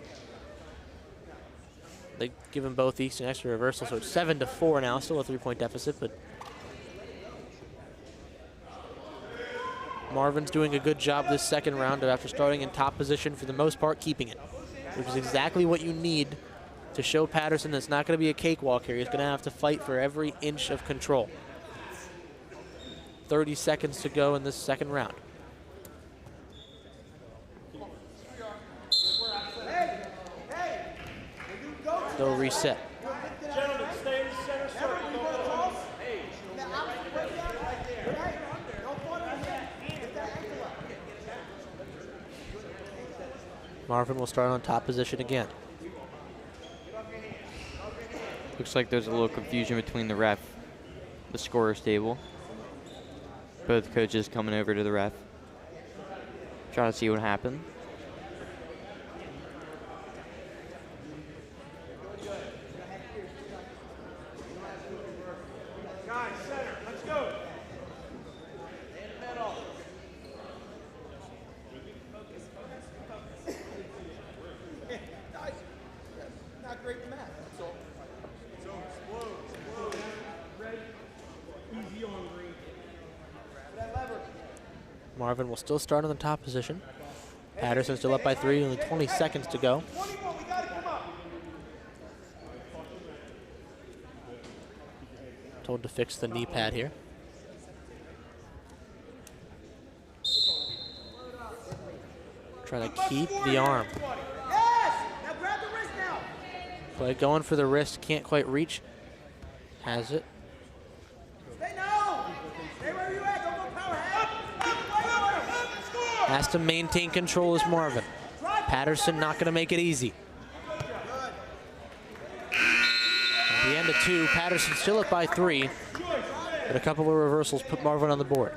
They give them both each an extra reversal, so it's 7-4 now. Still a 3-point deficit, but Marvin's doing a good job this second round after starting in top position, for the most part, keeping it, which is exactly what you need to show Patterson that's not going to be a cakewalk here. He's going to have to fight for every inch of control. 30 seconds to go in this second round. They'll reset. Gentlemen, stay in the center circle. Marvin will start on top position again. Looks like there's a little confusion between the scorer's table. Both coaches coming over to the ref, trying to see what happened. Guys, center, let's go. Marvin will still start in the top position. Patterson still up by 3, only 20 seconds to go. Told to fix the knee pad here. Trying to keep the arm. Play going for the wrist, can't quite reach. Has it. Has to maintain control as Marvin. Patterson not going to make it easy. At the end of 2, Patterson still up by 3, but a couple of reversals put Marvin on the board.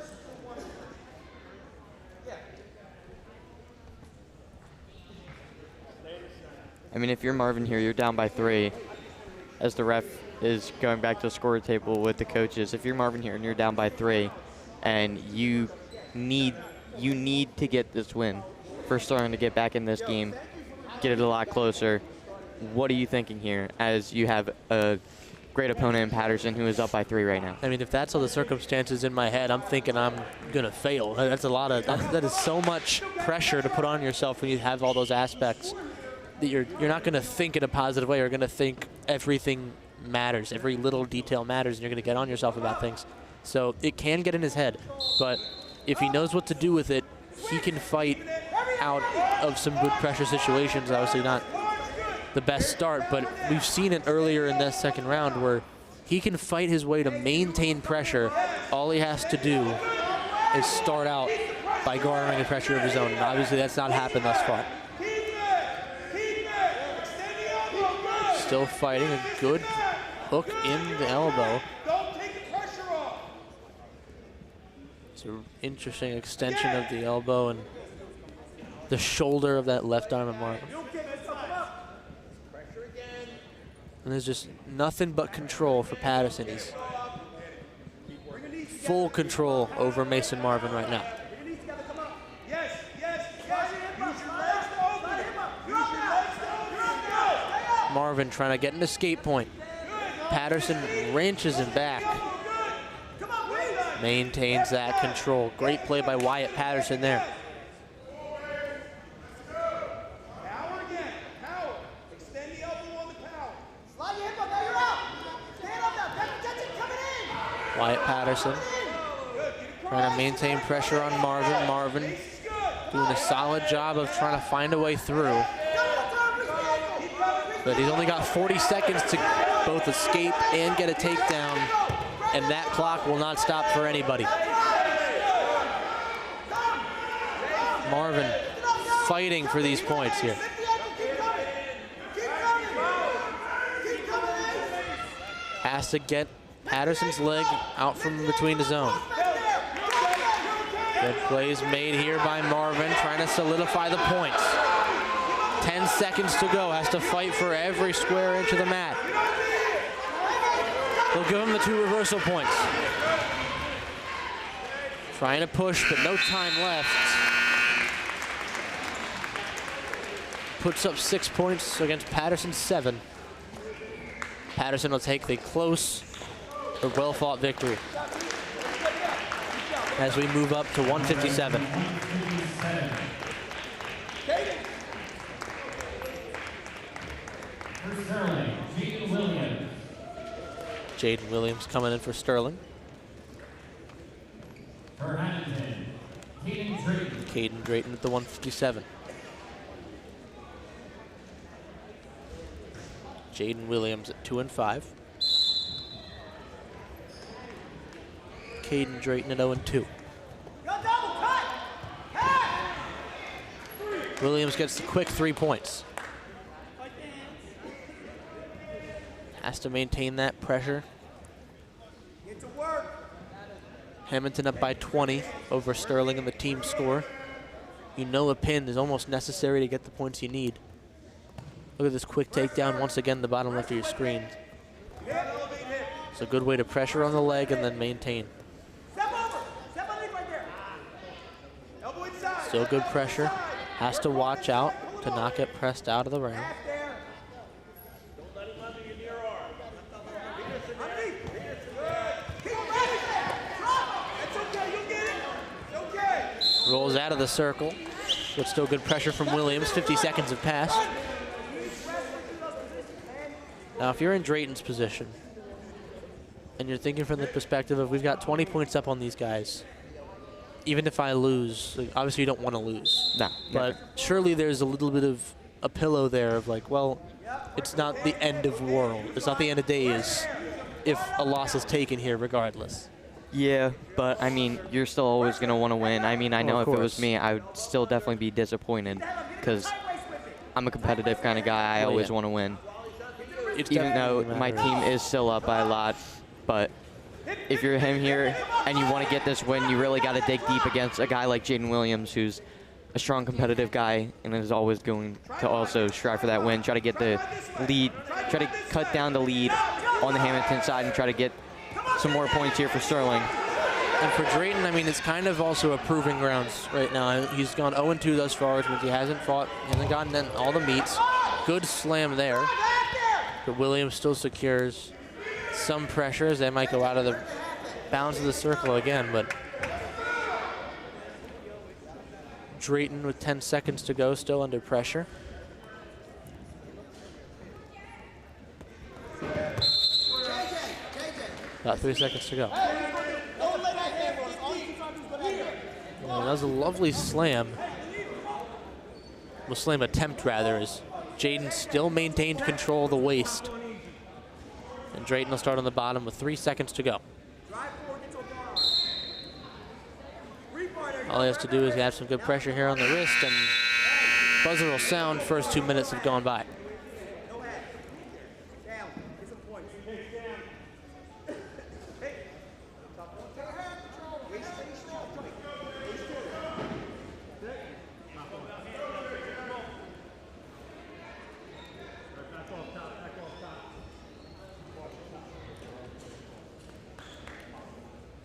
I mean, if you're Marvin here, you're down by 3 as the ref is going back to the score table with the coaches. If you're Marvin here and you're down by 3 and you need to get this win for Sterling to get back in this game, get it a lot closer, what are you thinking here as you have a great opponent in Patterson who is up by 3 right now? I mean, if that's all the circumstances in my head, I'm thinking I'm going to fail. That's a lot of, that is so much pressure to put on yourself when you have all those aspects. That you're not going to think in a positive way. You're going to think everything matters. Every little detail matters, and you're going to get on yourself about things. So it can get in his head, but if he knows what to do with it, he can fight out of some good pressure situations. Obviously not the best start, but we've seen it earlier in this second round where he can fight his way to maintain pressure. All he has to do is start out by garnering the pressure of his own, and obviously that's not happened thus far. Still fighting, a good hook in the elbow. It's an interesting extension of the elbow and the shoulder of that left arm of Marvin. And there's just nothing but control for Patterson. He's full control over Mason Marvin right now. Marvin trying to get an escape point. Patterson wrenches him back. Maintains that control. Great play by Wyatt Patterson there. Wyatt Patterson trying to maintain pressure on Marvin. Marvin doing a solid job of trying to find a way through. But he's only got 40 seconds to both escape and get a takedown, and that clock will not stop for anybody. Marvin fighting for these points here. Has to get Patterson's leg out from between the zone. Good plays made here by Marvin, trying to solidify the points. 10 seconds to go, has to fight for every square inch of the mat. They'll give him the 2 reversal points. Trying to push, but no time left. Puts up 6 points against Patterson's 7. Patterson will take the close but well-fought victory as we move up to 157. Jaden Williams coming in for Sterling. For Hammonton, Caden Drayton at the 157. Jaden Williams at 2 and 5. Caden Drayton at 0 and 2. Williams gets the quick 3 points. Has to maintain that pressure. Hammonton up by 20 over Sterling in the team score. You know a pin is almost necessary to get the points you need. Look at this quick takedown once again, the bottom left of your screen. It's a good way to pressure on the leg and then maintain. Still good pressure. Has to watch out to not get pressed out of the ring. Rolls out of the circle, but still good pressure from Williams. 50 seconds have passed. Now, if you're in Drayton's position, and you're thinking from the perspective of we've got 20 points up on these guys, even if I lose, like, obviously you don't want to lose. No. But surely there's a little bit of a pillow there of like, well, it's not the end of the world. It's not the end of days if a loss is taken here regardless. Yeah, but I mean, you're still always going to want to win. I mean, I know if it was me, I would still definitely be disappointed because I'm a competitive kind of guy. I always want to win. Even though my team is still up by a lot, but if you're him here and you want to get this win, you really got to dig deep against a guy like Jaden Williams, who's a strong competitive guy and is always going to also strive for that win, try to get the lead, try to cut down the lead on the Hammonton side and try to get some more points here for Sterling. And for Drayton, I mean, it's kind of also a proving grounds right now. He's gone 0-2 thus far, which means he hasn't fought, hasn't gotten in all the meets. Good slam there. But Williams still secures some pressure as they might go out of the bounds of the circle again, but Drayton with 10 seconds to go, still under pressure. About 3 seconds to go. Well, that was a lovely slam. Well, slam attempt rather, as Jaden still maintained control of the waist. And Drayton will start on the bottom with 3 seconds to go. All he has to do is have some good pressure here on the wrist, and buzzer will sound. First 2 minutes have gone by.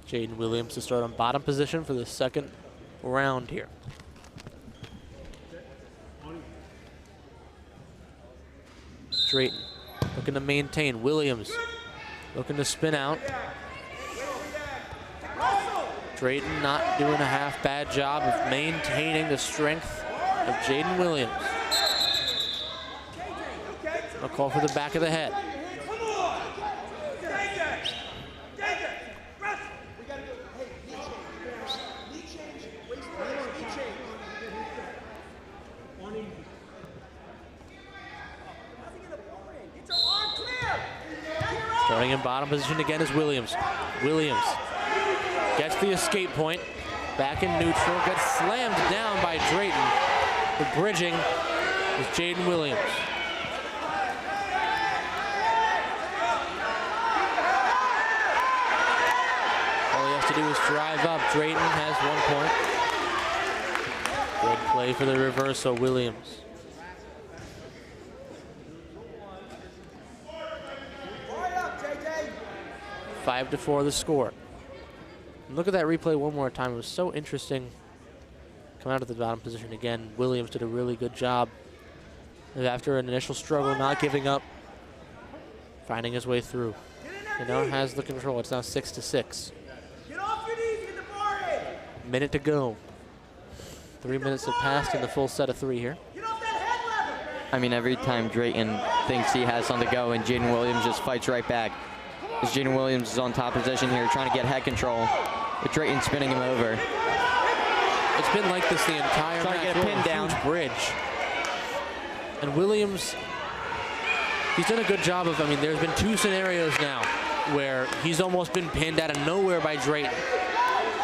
Jaden Williams to start on bottom position for the second round here. Drayton looking to maintain. Williams looking to spin out. Drayton not doing a half bad job of maintaining the strength of Jaden Williams. A call for the back of the head. Starting in bottom position again is Williams. Williams gets the escape point. Back in neutral, gets slammed down by Drayton. The bridging is Jaden Williams. All he has to do is drive up. Drayton has 1 point. Good play for the reversal, Williams. 5-4 the score. And look at that replay one more time. It was so interesting. Come out of the bottom position again. Williams did a really good job of, after an initial struggle, not giving up, finding his way through. He now has the control. It's now 6-6. Minute to go. 3 minutes have passed in the full set of 3 here. I mean, every time Drayton thinks he has something to go and Jaden Williams just fights right back. As Jaden Williams is on top position here, trying to get head control, with Drayton spinning him over. It's been like this the entire match. Trying to get a pin down. Bridge. And Williams, he's done a good job of, I mean, there's been 2 scenarios now where he's almost been pinned out of nowhere by Drayton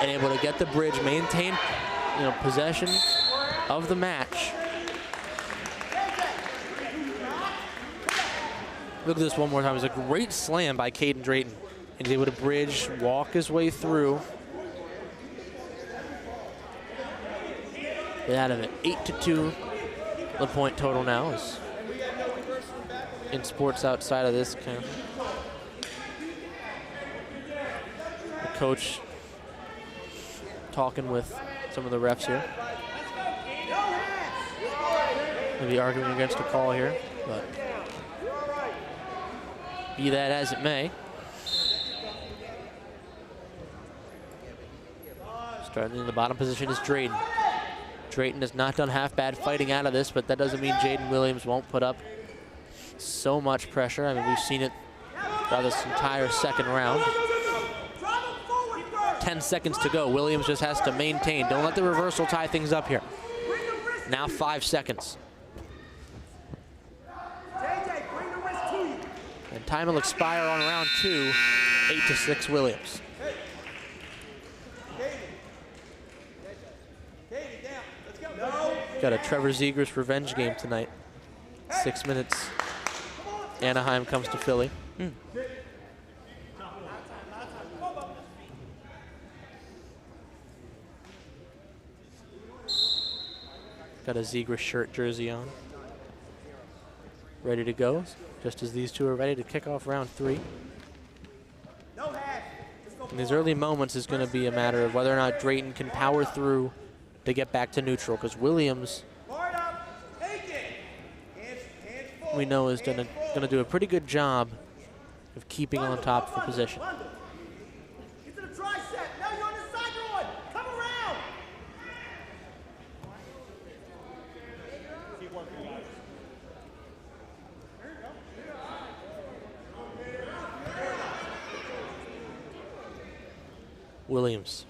and able to get the bridge, maintain, possession of the match. Look at this one more time. It was a great slam by Caden Drayton. And he's able to bridge, walk his way through. Get out of it. 8-2 the point total now is in sports outside of this kind of. The coach talking with some of the refs here. Maybe arguing against a call here, but be that as it may. Starting in the bottom position is Drayton. Drayton has not done half bad fighting out of this, but that doesn't mean Jaden Williams won't put up so much pressure. I mean, we've seen it throughout this entire second round. 10 seconds to go. Williams just has to maintain. Don't let the reversal tie things up here. Now 5 seconds. And time will expire on round 2. 8-6 Williams. Got a Trevor Zegras revenge game tonight. 6 minutes. Anaheim comes to Philly. Got a Zegras shirt jersey on. Ready to go, just as these two are ready to kick off round 3. In these early moments is going to be a matter of whether or not Drayton can power through to get back to neutral, because Williams, we know, is going to do a pretty good job of keeping on top of the position. Williams.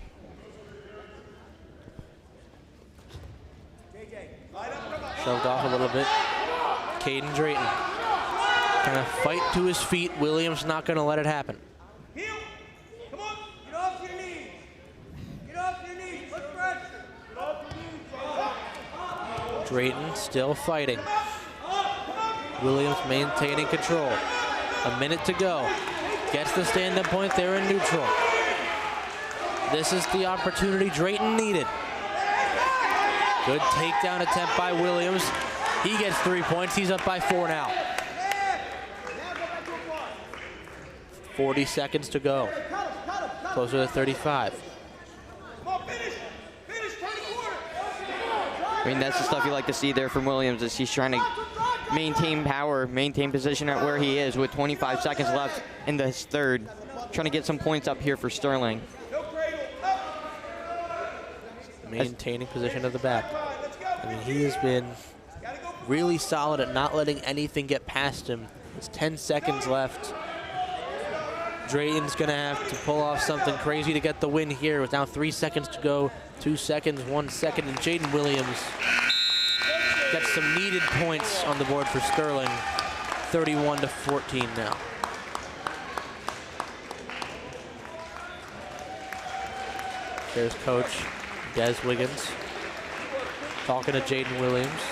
Shoved off a little bit. Caden Drayton kind of fight to his feet. Williams not going to let it happen. Come on, get off your knees. Get off your knees. Look fresh. Get off your knees. Drayton still fighting. Williams maintaining control. A minute to go. Gets the stand-up point there in neutral. This is the opportunity Drayton needed. Good takedown attempt by Williams. He gets 3 points. He's up by 4 now. 40 seconds to go. Closer to 35. I mean, that's the stuff you like to see there from Williams, as he's trying to maintain power, maintain position at where he is with 25 seconds left in this third. Trying to get some points up here for Sterling. Maintaining position at the back. I mean, he has been really solid at not letting anything get past him. There's 10 seconds left. Drayton's gonna have to pull off something crazy to get the win here with now 3 seconds to go. 2 seconds, 1 second, and Jaden Williams gets some needed points on the board for Sterling. 31-14 now. There's Coach Des Wiggins talking to Jaden Williams.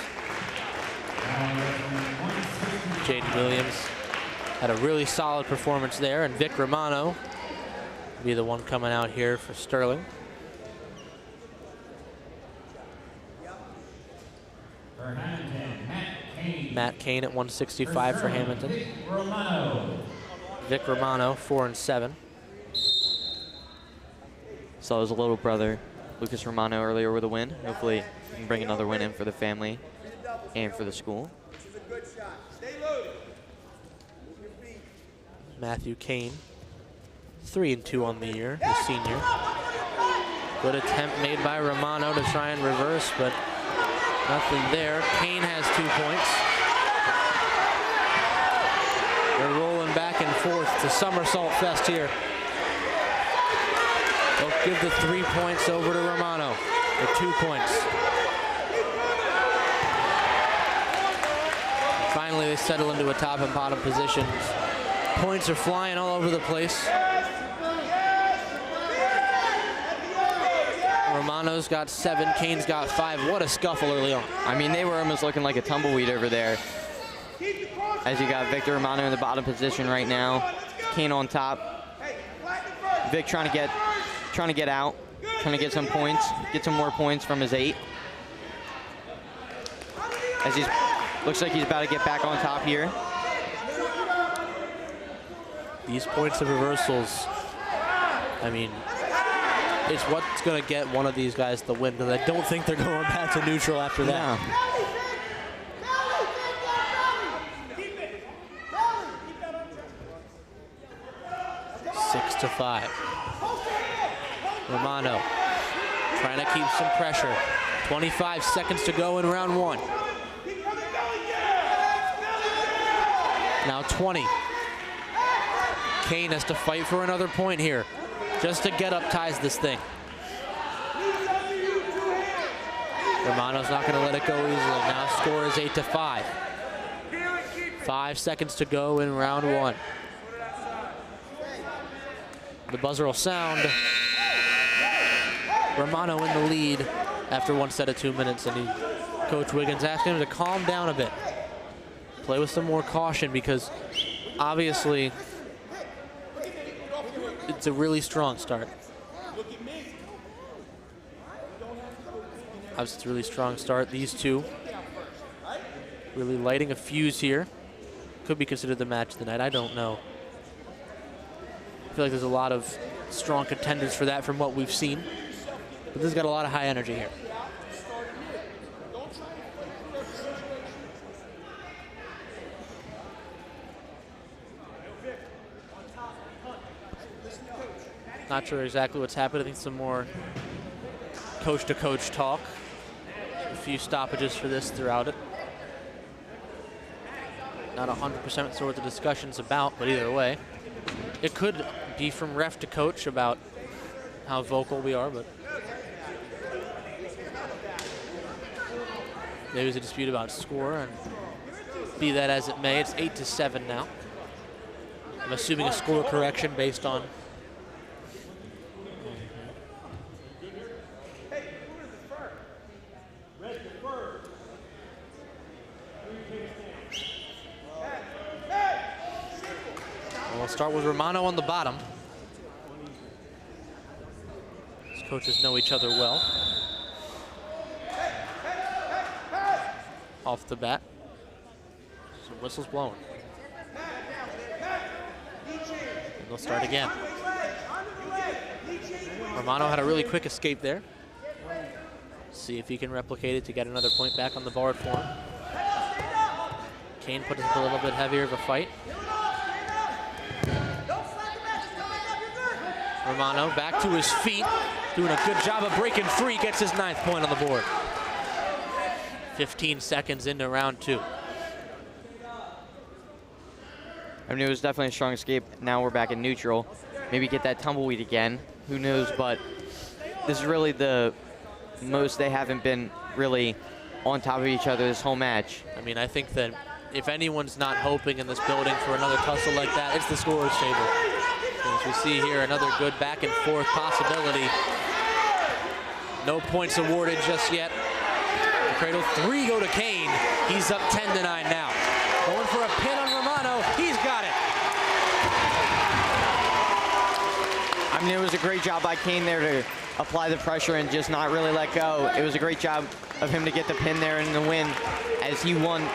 Jaden Williams had a really solid performance there, and Vic Romano will be the one coming out here for Sterling. Matt Kane at 165 for Hammonton. Vic Romano 4-7. Saw his little brother, Lucas Romano, earlier with a win. Hopefully he can bring another win in for the family and for the school. Matthew Kane, 3-2 on the year, the senior. Good attempt made by Romano to try and reverse, but nothing there. Kane has 2 points. They're rolling back and forth to somersault fest here. They'll give the 3 points over to Romano. The 2 points. Finally, they settle into a top and bottom positions. Points are flying all over the place. Romano's got 7, Kane's got 5. What a scuffle early on. I mean, they were almost looking like a tumbleweed over there. As you got Victor Romano in the bottom position right now. Kane on top. Vic trying to get out, trying to get some points, get some more points from his 8. As he looks like he's about to get back on top here. These points of reversals, I mean, it's what's going to get one of these guys the win, because I don't think they're going back to neutral after that. No. 6-5. Romano trying to keep some pressure. 25 seconds to go in round 1. Now 20. Kane has to fight for another point here just to get up ties this thing. Romano's not going to let it go easily. Now score is 8-5. 5 seconds to go in round 1. The buzzer will sound. Romano in the lead after 1 set of 2 minutes, and Coach Wiggins asking him to calm down a bit. Play with some more caution because obviously it's a really strong start. Obviously it's a really strong start. These two really lighting a fuse here. Could be considered the match of the night, I don't know. I feel like there's a lot of strong contenders for that from what we've seen. But this has got a lot of high energy here. Not sure exactly what's happened. I think some more coach-to-coach talk. A few stoppages for this throughout it. Not 100% sure what the discussion's about, but either way. It could be from ref to coach about how vocal we are, but maybe there's a dispute about score, and be that as it may, it's 8-7 now. I'm assuming a score correction based on we'll start with Romano on the bottom. These coaches know each other well. Off the bat. Some whistles blowing. And they'll start again. Romano had a really quick escape there. See if he can replicate it to get another point back on the board for him. Kane put up a little bit heavier of a fight. Romano back to his feet, doing a good job of breaking free, gets his 9th point on the board. 15 seconds into round 2. I mean, it was definitely a strong escape. Now we're back in neutral. Maybe get that tumbleweed again. Who knows? But this is really the most they haven't been really on top of each other this whole match. I mean, I think that if anyone's not hoping in this building for another tussle like that, it's the scorer's table. As we see here, another good back and forth possibility. No points awarded just yet. The cradle 3 go to Kane. He's up 10-9 now. Going for a pin on Romano. He's got it. I mean, it was a great job by Kane there to apply the pressure and just not really let go. It was a great job of him to get the pin there and the win as he won,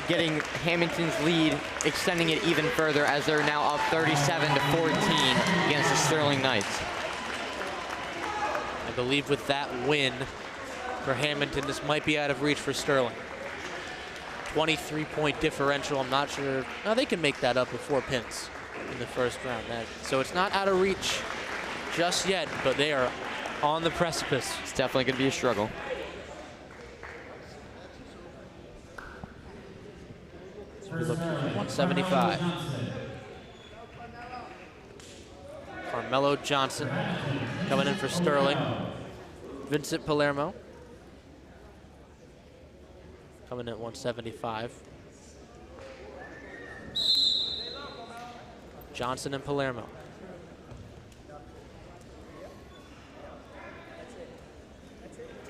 getting Hammonton's lead, extending it even further as they're now up 37-14 against the Sterling Knights. I believe with that win for Hammonton, this might be out of reach for Sterling. 23-point differential, I'm not sure. No, they can make that up with 4 pins in the first round. So it's not out of reach just yet, but they are on the precipice. It's definitely going to be a struggle. We look at 175. Carmelo Johnson coming in for Sterling. Vincent Palermo coming in at 175. Johnson and Palermo.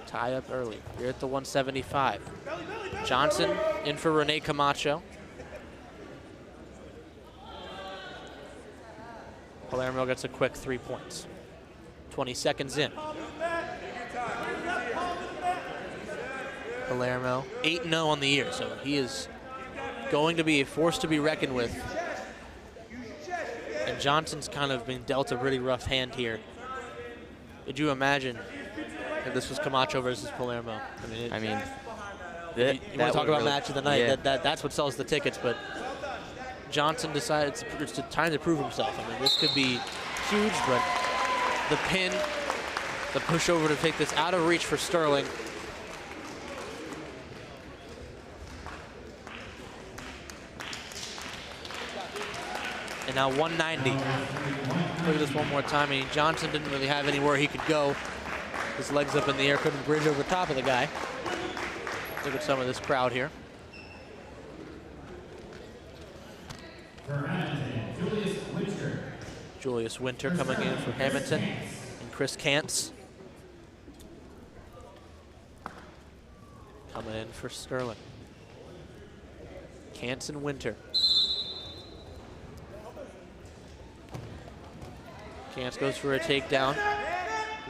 Tie up early. We're at the 175. Johnson in for Rene Camacho. Palermo gets a quick 3 points. 20 seconds in. Palermo 8-0 on the year, so he is going to be a force to be reckoned with. And Johnson's kind of been dealt a really rough hand here. Could you imagine if this was Camacho versus Palermo? You want to talk about match of the night? Yeah. That's what sells the tickets, but Johnson decided it's time to prove himself. I mean, this could be huge, but the pin The push over to take this out of reach for Sterling. And now 190. Look at this one more time. I mean, Johnson didn't really have anywhere he could go. His legs up in the air, couldn't bridge over top of the guy. Look at some of this crowd here. Julius Winter coming in for Hammonton, and Chris Kantz coming in for Sterling. Kantz and Winter. Kantz goes for a takedown.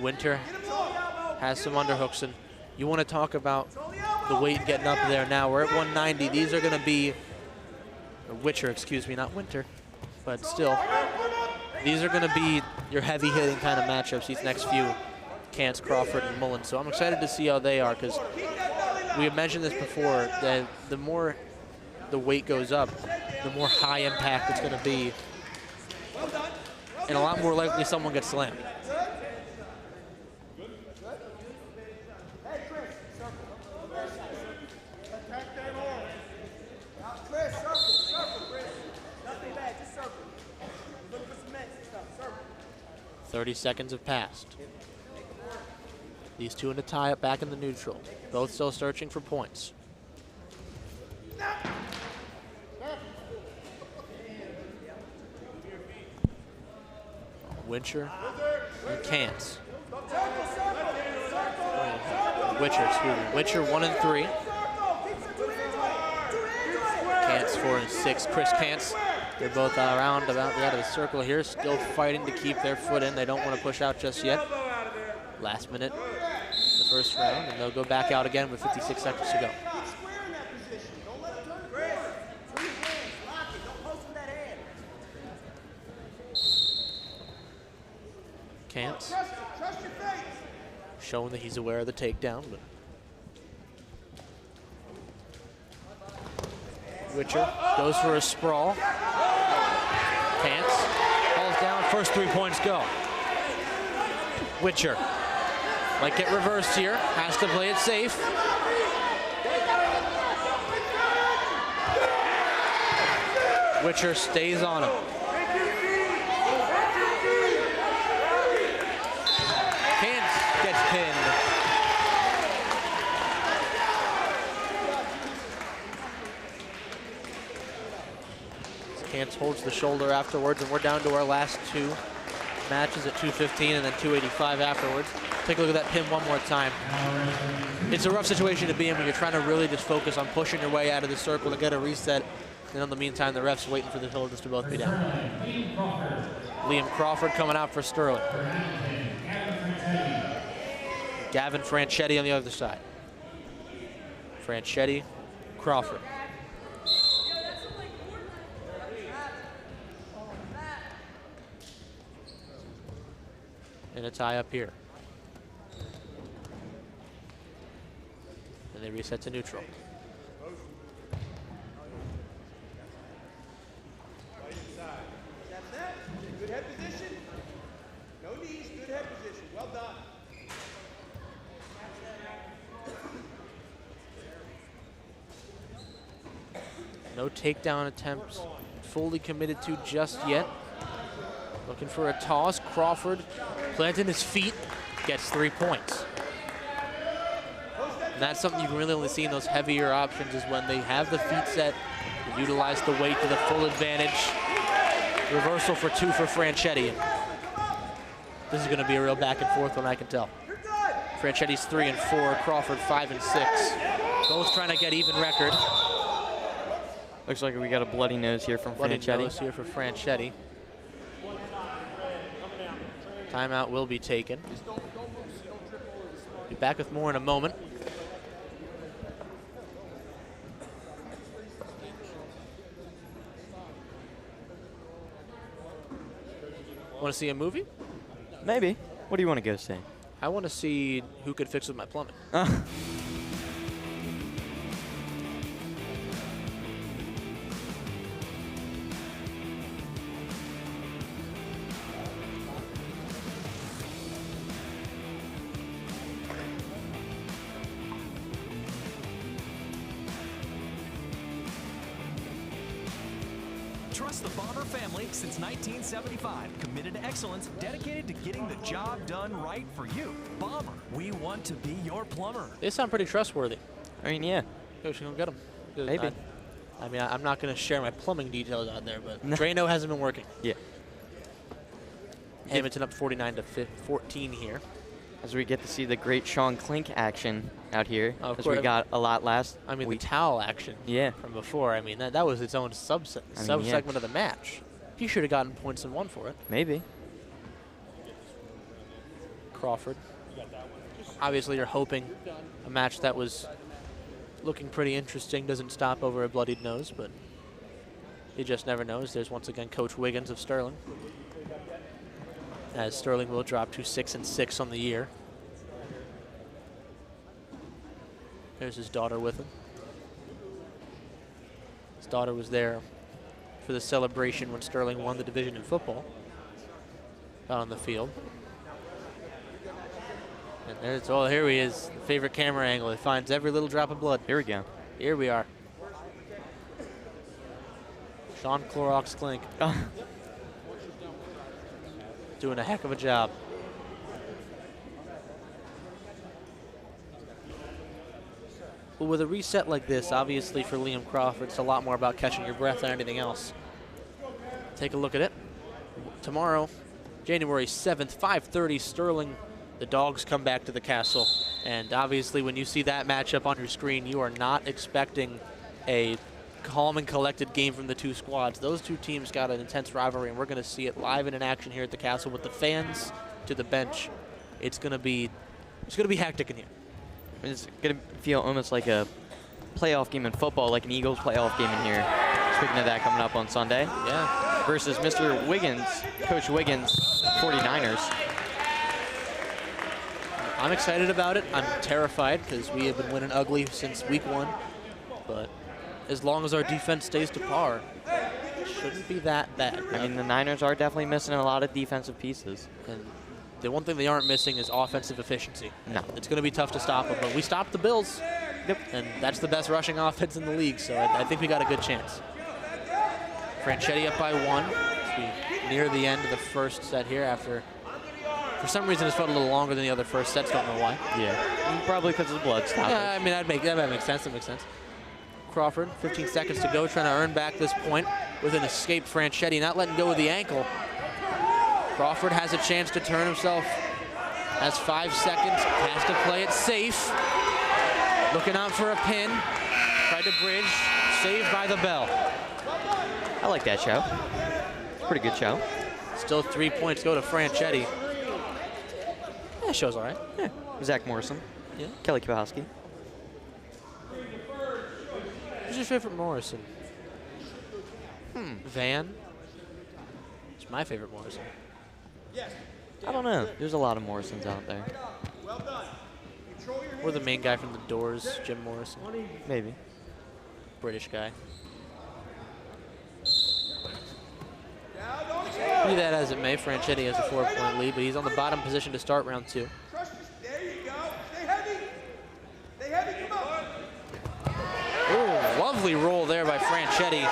Winter has some underhooks, and you want to talk about the weight getting up there now. We're at 190. These are going to be, or Witcher, excuse me, not Winter, but still, these are going to be your heavy-hitting kind of matchups, these next few, Kantz, Crawford, and Mullen. So I'm excited to see how they are, because we have mentioned this before, that the more the weight goes up, the more high impact it's going to be, and a lot more likely someone gets slammed. Attack that arm. Now, Chris, circle, Chris. Nothing bad, just circle. Look for some mess and stuff, circle. 30 seconds have passed. These two in a tie-up back in the neutral. Both still searching for points. Wincher and Kantz. Witcher, excuse me. Witcher 1 and 3. Kantz 4 and 6. Chris Kantz. They're both around about the out of the circle here, still fighting to keep their foot in. They don't want to push out just yet. Last minute, the first round, and they'll go back out again with 56 seconds to go. Kantz showing that he's aware of the takedown, but Witcher goes for a sprawl. Kantz falls down, first 3 points go. Witcher might get reversed here, has to play it safe. Witcher stays on him. Kantz gets pinned. Kantz holds the shoulder afterwards, and we're down to our last 2 matches at 215 and then 285 afterwards. Take a look at that pin one more time. It's a rough situation to be in when you're trying to really just focus on pushing your way out of the circle to get a reset. And in the meantime, the ref's waiting for the shoulders to both be down. Liam Crawford coming out for Sterling. Gavin Franchetti on the other side. Franchetti, Crawford. And a tie up here. And they reset to neutral. Good head position. No knees, good head position. Well done. No takedown attempts fully committed to just yet. Looking for a toss. Crawford planting his feet, gets 3 points. And that's something you can really only see in those heavier options, is when they have the feet set, they utilize the weight to the full advantage. Reversal for 2 for Franchetti. This is going to be a real back and forth one, I can tell. Franchetti's 3 and 4, Crawford 5 and 6. Both trying to get even record. Looks like we got a bloody nose here from Bloody Franchetti. nose here for Franchetti. Timeout will be taken. Be back with more in a moment. Want to see a movie? Maybe. What do you want to go see? I want to see Who Could Fix With My Plumbing. Trust the Bomber family since 1975. Committed to excellence, dedicated to getting the job done right for you. Bomber, we want to be your plumber. They sound pretty trustworthy. I mean, yeah. We should go get them. Maybe. I mean, I'm not going to share my plumbing details out there, but Drano hasn't been working. Yeah. Hammonton up 49-14 here. As we get to see the great Sean Klink action out here, Of as course. we got a lot last The towel action from before. I mean, that was its own sub-segment of the match. He should have gotten points and won for it. Maybe. Crawford. Obviously, you're hoping a match that was looking pretty interesting doesn't stop over a bloodied nose, but you just never knows. There's once again Coach Wiggins of Sterling, as Sterling will drop to 6-6 on the year. There's his daughter with him. His daughter was there for the celebration when Sterling won the division in football out on the field. And there's, oh, here he is, the favorite camera angle. He finds every little drop of blood. Here we go. Here we are. Sean Clorox Klink. Doing a heck of a job. Well, with a reset like this, obviously for Liam Crawford, it's a lot more about catching your breath than anything else. Take a look at it. Tomorrow, January 7th, 5:30, Sterling. The Dogs come back to the Castle. And obviously when you see that matchup on your screen, you are not expecting a calm and collected game from the two squads. Those two teams got an intense rivalry, and we're going to see it live and in action here at the Castle with the fans to the bench. It's going to be hectic in here. It's going to feel almost like a playoff game in football, like an Eagles playoff game in here. Speaking of that, coming up on Sunday. Yeah. Versus Mr. Wiggins, Coach Wiggins, 49ers. I'm excited about it. I'm terrified because we have been winning ugly since week 1. But as long as our defense stays to par, it shouldn't be that bad. I mean, the Niners are definitely missing a lot of defensive pieces. And the one thing they aren't missing is offensive efficiency. No. It's going to be tough to stop them, but we stopped the Bills. Yep. And that's the best rushing offense in the league, so I think we got a good chance. Franchetti up by 1 as we near the end of the first set here after, for some reason, it's felt a little longer than the other first sets. Don't know why. Yeah, probably because of the blood stoppage. Yeah, I mean, that might make sense. That makes sense. Crawford, 15 seconds to go, trying to earn back this point with an escaped Franchetti, not letting go of the ankle. Crawford has a chance to turn himself. Has 5 seconds, has to play it safe. Looking out for a pin. Tried to bridge, saved by the bell. I like that show. Pretty good show. Still 3 points go to Franchetti. That show's all right. Yeah. Zach Morrison. Yeah. Kelly Kowalski. Who's your favorite Morrison? Van. It's my favorite Morrison. I don't know. There's a lot of Morrisons out there. Or the main guy from The Doors, Jim Morrison. Maybe. British guy. Be that as it may, Franchetti has a 4-point lead, but he's on the bottom position to start round 2. There you go. Stay heavy. Stay heavy. Come on. Ooh, lovely roll there by Franchetti.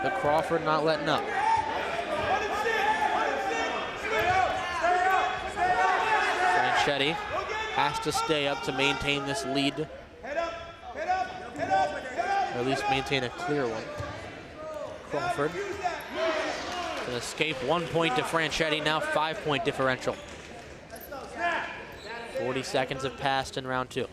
But Crawford not letting up. Franchetti has to stay up to maintain this lead. Or at least maintain a clear one. Crawford. An escape, 1 point to Franchetti, now 5-point differential. 40 seconds have passed in round 2.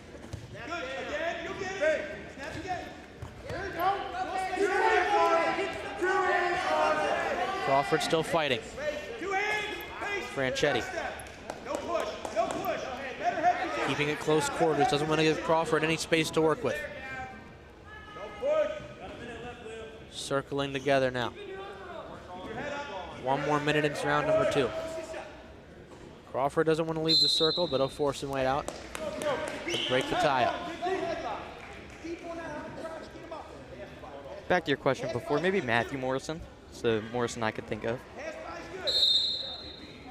Crawford still fighting. Franchetti. Keeping it close quarters, doesn't want to give Crawford any space to work with. Circling together now. 1 more minute into round number 2. Crawford doesn't want to leave the circle, but he'll force him way out and break the tie up. Back to your question before, maybe Matthew Morrison. It's the Morrison I could think of.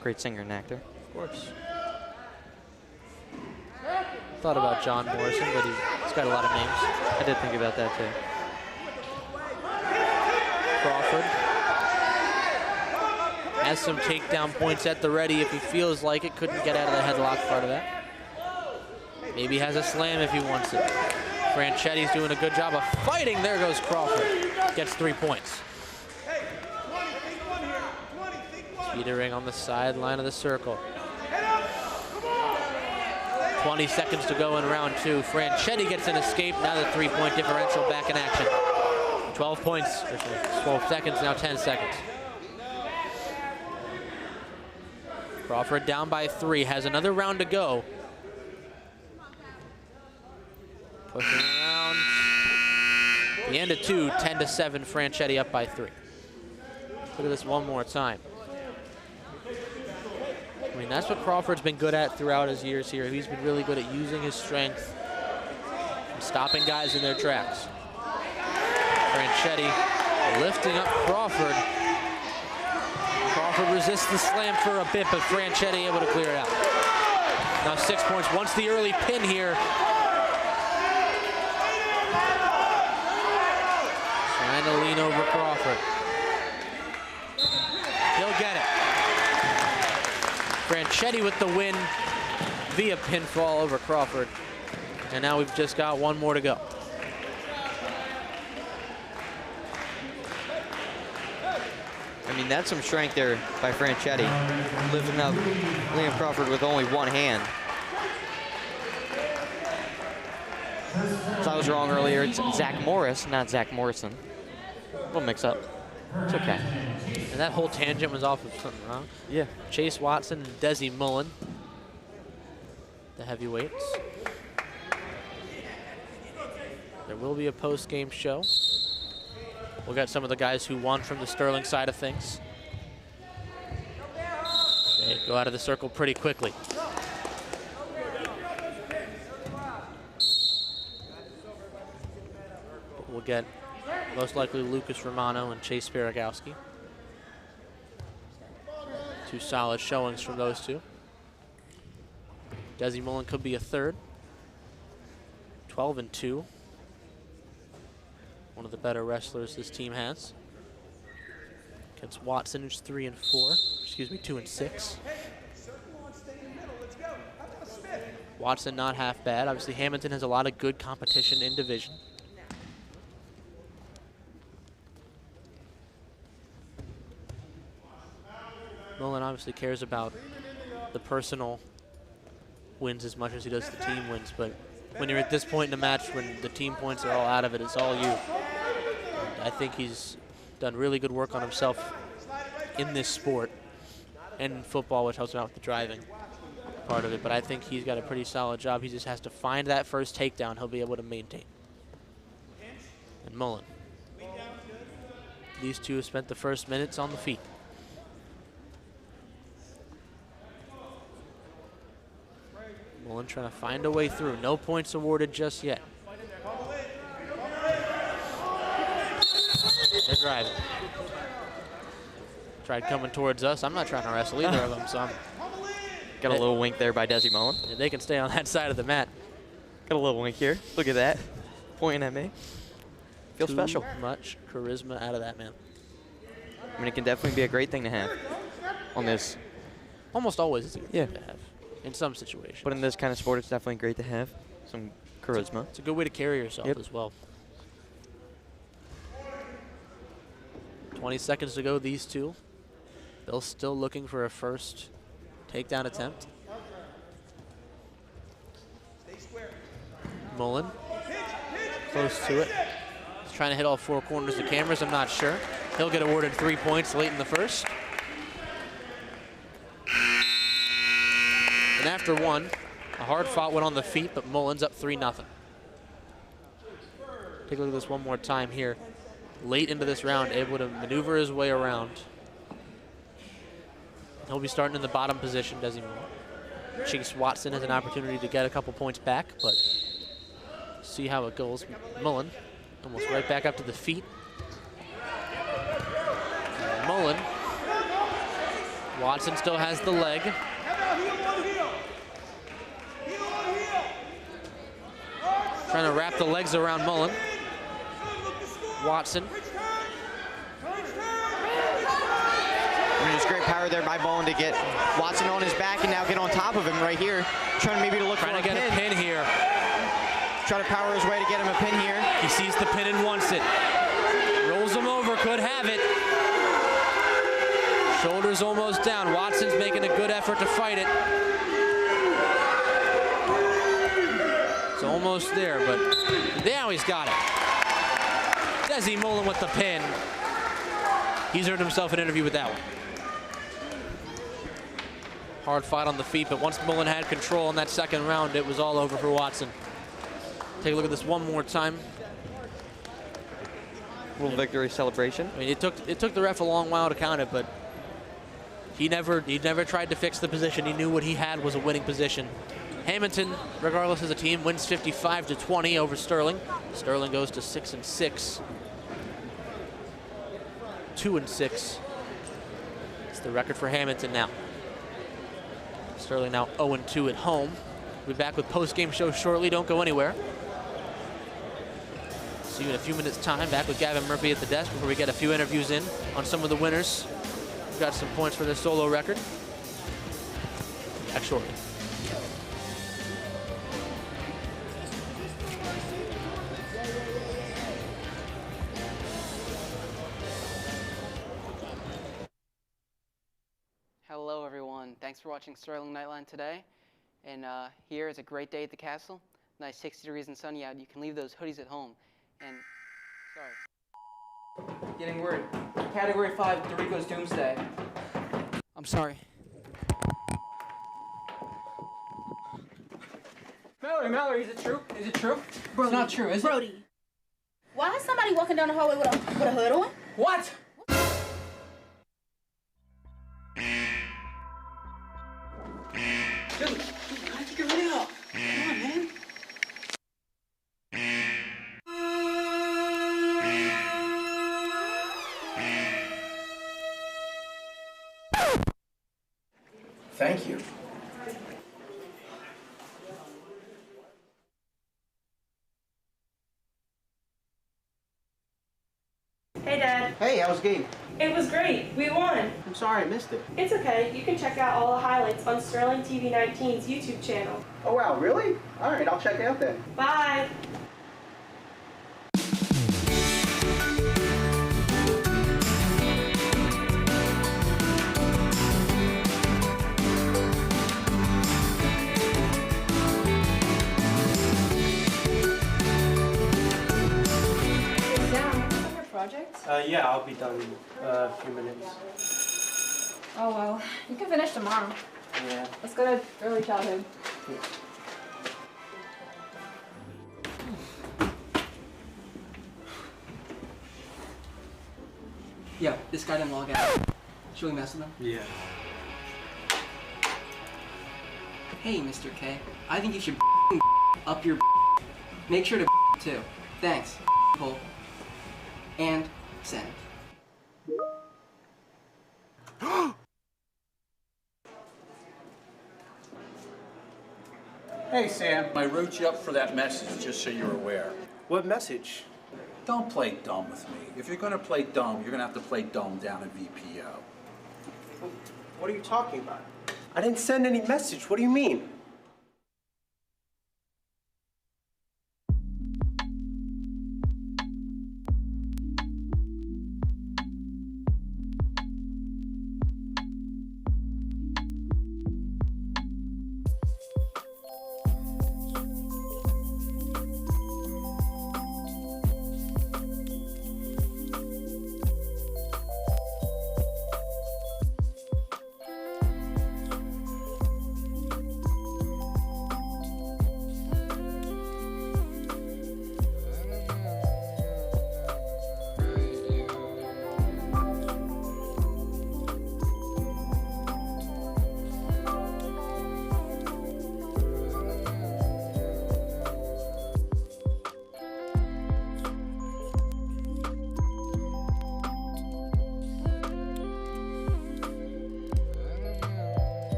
Great singer and actor. Of course. Thought about John Morrison, but he's got a lot of names. I did think about that too. Crawford. Has some takedown points at the ready if he feels like it. Couldn't get out of the headlock part of that. Maybe has a slam if he wants it. Franchetti's doing a good job of fighting. There goes Crawford. Gets 3 points. Teetering on the sideline of the circle. 20 seconds to go in round 2. Franchetti gets an escape. Now the 3-point differential back in action. 12 points, 12 seconds, now 10 seconds. Crawford down by 3, has another round to go. Pushing around. The end of 2, 10-7, Franchetti up by 3. Look at this one more time. I mean, that's what Crawford's been good at throughout his years here. He's been really good at using his strength and stopping guys in their tracks. Franchetti lifting up Crawford. Crawford resists the slam for a bit, but Franchetti able to clear it out. Now 6 points. Once the early pin here. Trying to lean over Crawford. He'll get it. Franchetti with the win via pinfall over Crawford. And now we've just got one more to go. I mean, that's some strength there by Franchetti, lifting up Liam Crawford with only one hand. So I was wrong earlier. It's Zach Morris, not Zach Morrison. We'll mix up. It's okay. And that whole tangent was off of something wrong. Yeah. Chase Watson and Desi Mullen, the heavyweights. There will be a post-game show. We'll get some of the guys who won from the Sterling side of things. They go out of the circle pretty quickly. But we'll get most likely Lucas Romano and Chase Sparagowski. 2 solid showings from those two. Desi Mullen could be a third. 12-2. One of the better wrestlers this team has. Against Watson, who's 3-4. Excuse me, 2-6. Watson not half bad. Obviously, Hammonton has a lot of good competition in division. Mullen obviously cares about the personal wins as much as he does the team wins, but when you're at this point in the match, when the team points are all out of it, it's all you. And I think he's done really good work on himself in this sport and in football, which helps him out with the driving part of it, but I think he's got a pretty solid job. He just has to find that first takedown he'll be able to maintain. And Mullen. These two have spent the first minutes on the feet. Mullen trying to find a way through. No points awarded just yet. They're driving. Tried coming towards us. I'm not trying to wrestle either of them, so I'm... Got a little wink there by Desi Mullen. Yeah, they can stay on that side of the mat. Got a little wink here. Look at that. Pointing at me. Feels special. Too much charisma out of that man. I mean, it can definitely be a great thing to have on this. Almost always it's a good thing to have in some situations. But in this kind of sport, it's definitely great to have some charisma. It's a good way to carry yourself as well. 20 seconds to go, these two. Bill still looking for a first takedown attempt. Mullen, close to it. He's trying to hit all 4 corners of the cameras, I'm not sure. He'll get awarded 3 points late in the first. And after one, a hard fought one on the feet, but Mullen's up 3-0. Take a look at this one more time here. Late into this round, able to maneuver his way around. He'll be starting in the bottom position, Desi Mullen. Chase Watson has an opportunity to get a couple points back, but see how it goes. Mullen almost right back up to the feet. Mullen. Watson still has the leg. Trying to wrap the legs around Mullen. Watson There's great power there by Bowen to get Watson on his back and now get on top of him right here. Trying maybe to look for a get a pin here. Try to power his way to get him a pin here. He sees the pin and wants it. Rolls him over, could have it. Shoulders almost down. Watson's making a good effort to fight it. It's almost there, but now he's got it. Desi Mullen with the pin. He's earned himself an interview with that one. Hard fight on the feet, but once Mullen had control in that second round, it was all over for Watson. Take a look at this one more time. Little victory celebration. I mean, it took the ref a long while to count it, but he never tried to fix the position. He knew what he had was a winning position. Hammonton, regardless as a team, wins 55-20 over Sterling. Sterling goes to 6-6. 2-6. It's the record for Hammonton now. Sterling now 0-2 at home. We'll be back with post-game show shortly. Don't go anywhere. See you in a few minutes' time. Back with Gavin Murphy at the desk before we get a few interviews in on some of the winners. We've got some points for their solo record. Back shortly. Hello, everyone. Thanks for watching Sterling Nightline today. And here is a great day at the castle. Nice 60 degrees and sunny out. You can leave those hoodies at home. And sorry. Getting word. Category 5, Dorico's Doomsday. I'm sorry. Mallory, is it true? Is it true? Brody, it's not true, is it? Brody, why is somebody walking down the hallway with a hood on? What? Dude, how'd you get rid of? Come on, man. Thank you. Hey, Dad. Hey, how was the game? It was great. We won. I'm sorry I missed it. It's okay. You can check out all the highlights on Sterling TV 19's YouTube channel. Oh, wow, really? All right, I'll check it out then. Bye. Yeah, I'll be done in a few minutes. Oh, well, you can finish tomorrow. Yeah. Let's go to early childhood. Yeah, this guy didn't log out. Should we mess with him? Yeah. Hey, Mr. K, I think you should up your Make sure to too. Thanks, Cole. And send. Hey, Sam. I wrote you up for that message, just so you're aware. What message? Don't play dumb with me. If you're going to play dumb, you're going to have to play dumb down at VPO. What are you talking about? I didn't send any message. What do you mean?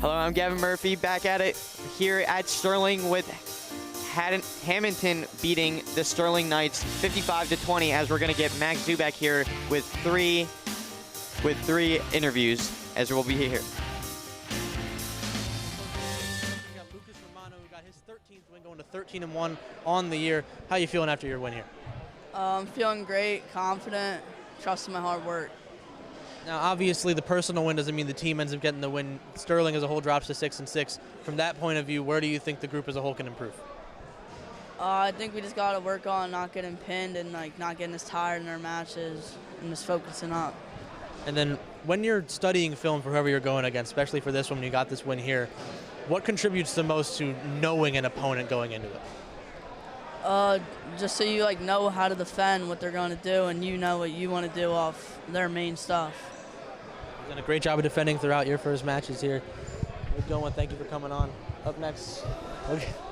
Hello, I'm Gavin Murphy, back at it here at Sterling with Hammonton beating the Sterling Knights 55-20, as we're going to get Max Zubak here with three interviews, as we'll be here. We got Lucas Romano, who got his 13th win, going to 13-1 on the year. How you feeling after your win here? Feeling great, confident, trusting my hard work. Now, obviously, the personal win doesn't mean the team ends up getting the win. Sterling as a whole drops to 6-6. From that point of view, where do you think the group as a whole can improve? I think we just got to work on not getting pinned and not getting as tired in our matches and just focusing up. And then when you're studying film for whoever you're going against, especially for this one, when you got this win here, what contributes the most to knowing an opponent going into it? Just so you know how to defend what they're going to do, and you know what you want to do off their main stuff. You've done a great job of defending throughout your first matches here. Good going. Thank you for coming on. Up next,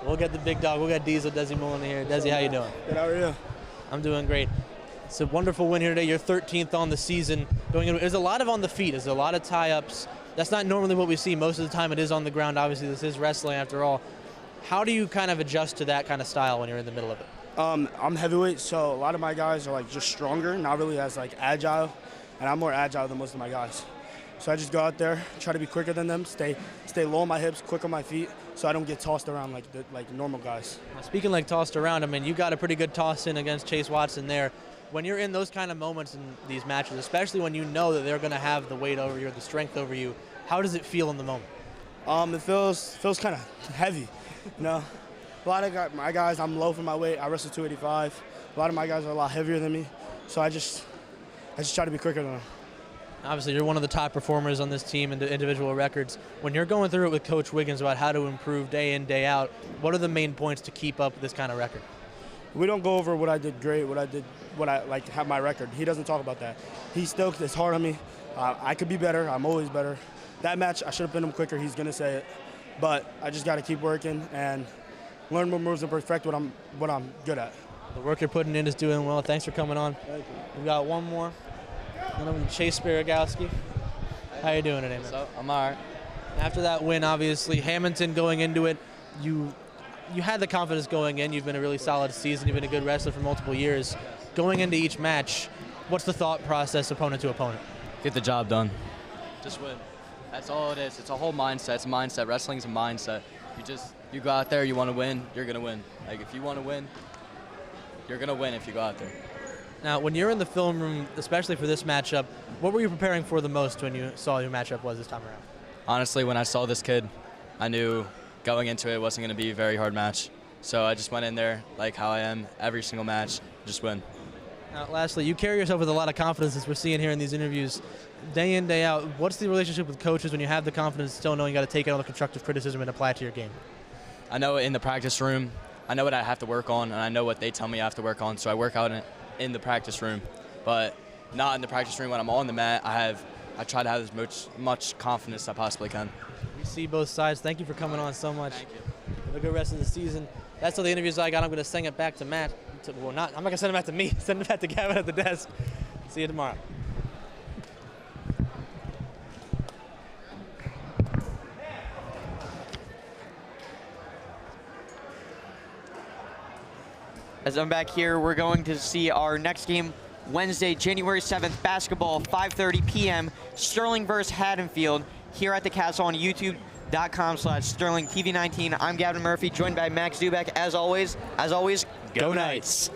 we'll get the big dog. We'll get Diesel, Desi Mullen here. Desi, how you doing? Good, how are you? I'm doing great. It's a wonderful win here today. You're 13th on the season. There's a lot of on the feet. There's a lot of tie-ups. That's not normally what we see. Most of the time it is on the ground. Obviously, this is wrestling after all. How do you kind of adjust to that kind of style when you're in the middle of it? I'm heavyweight, so a lot of my guys are just stronger, not really as agile, and I'm more agile than most of my guys. So I just go out there, try to be quicker than them, stay low on my hips, quick on my feet, so I don't get tossed around like normal guys. Now, speaking like tossed around, I mean, you got a pretty good toss in against Chase Watson there. When you're in those kind of moments in these matches, especially when you know that they're going to have the weight over you or the strength over you, how does it feel in the moment? It feels kind of heavy, you know. A lot of my guys, I'm low for my weight. I wrestle 285. A lot of my guys are a lot heavier than me, so I just try to be quicker than them. Obviously, you're one of the top performers on this team in individual records. When you're going through it with Coach Wiggins about how to improve day in, day out, what are the main points to keep up this kind of record? We don't go over what I did great, what I have my record. He doesn't talk about that. He still is hard on me. I could be better. I'm always better. That match, I should have been him quicker. He's going to say it. But I just got to keep working and learn more moves and perfect what I'm good at. The work you're putting in is doing well. Thanks for coming on. Thank you. We've got one more. Chase Spiragowski. How you doing today, man? So, I'm all right. After that win, obviously, Hammonton going into it, you had the confidence going in. You've been a really solid season. You've been a good wrestler for multiple years. Going into each match, what's the thought process opponent to opponent? Get the job done. Just win. That's all it is. It's a whole mindset. It's a mindset. Wrestling's a mindset. You go out there, you want to win, you're going to win. If you want to win, you're going to win if you go out there. Now, when you're in the film room, especially for this matchup, what were you preparing for the most when you saw who your matchup was this time around? Honestly, when I saw this kid, I knew going into it wasn't going to be a very hard match. So I just went in there like how I am every single match, just win. Now, lastly, you carry yourself with a lot of confidence, as we're seeing here in these interviews. Day in, day out, what's the relationship with coaches when you have the confidence still knowing you got to take out all the constructive criticism and apply it to your game? I know in the practice room, I know what I have to work on, and I know what they tell me I have to work on, so I work out in the practice room. But not in the practice room. When I'm on the mat, I try to have as much confidence as I possibly can. We see both sides. Thank you for coming on so much. Thank you. Have a good rest of the season. That's all the interviews I got. I'm going to send it back to Matt. I'm not going to send it back to me. Send it back to Gavin at the desk. See you tomorrow. As I'm back here, we're going to see our next game Wednesday, January 7th, basketball, 5:30 p.m., Sterling versus Haddonfield, here at the Castle on youtube.com/SterlingTV19. I'm Gavin Murphy, joined by Max Zubak. As always, go Knights.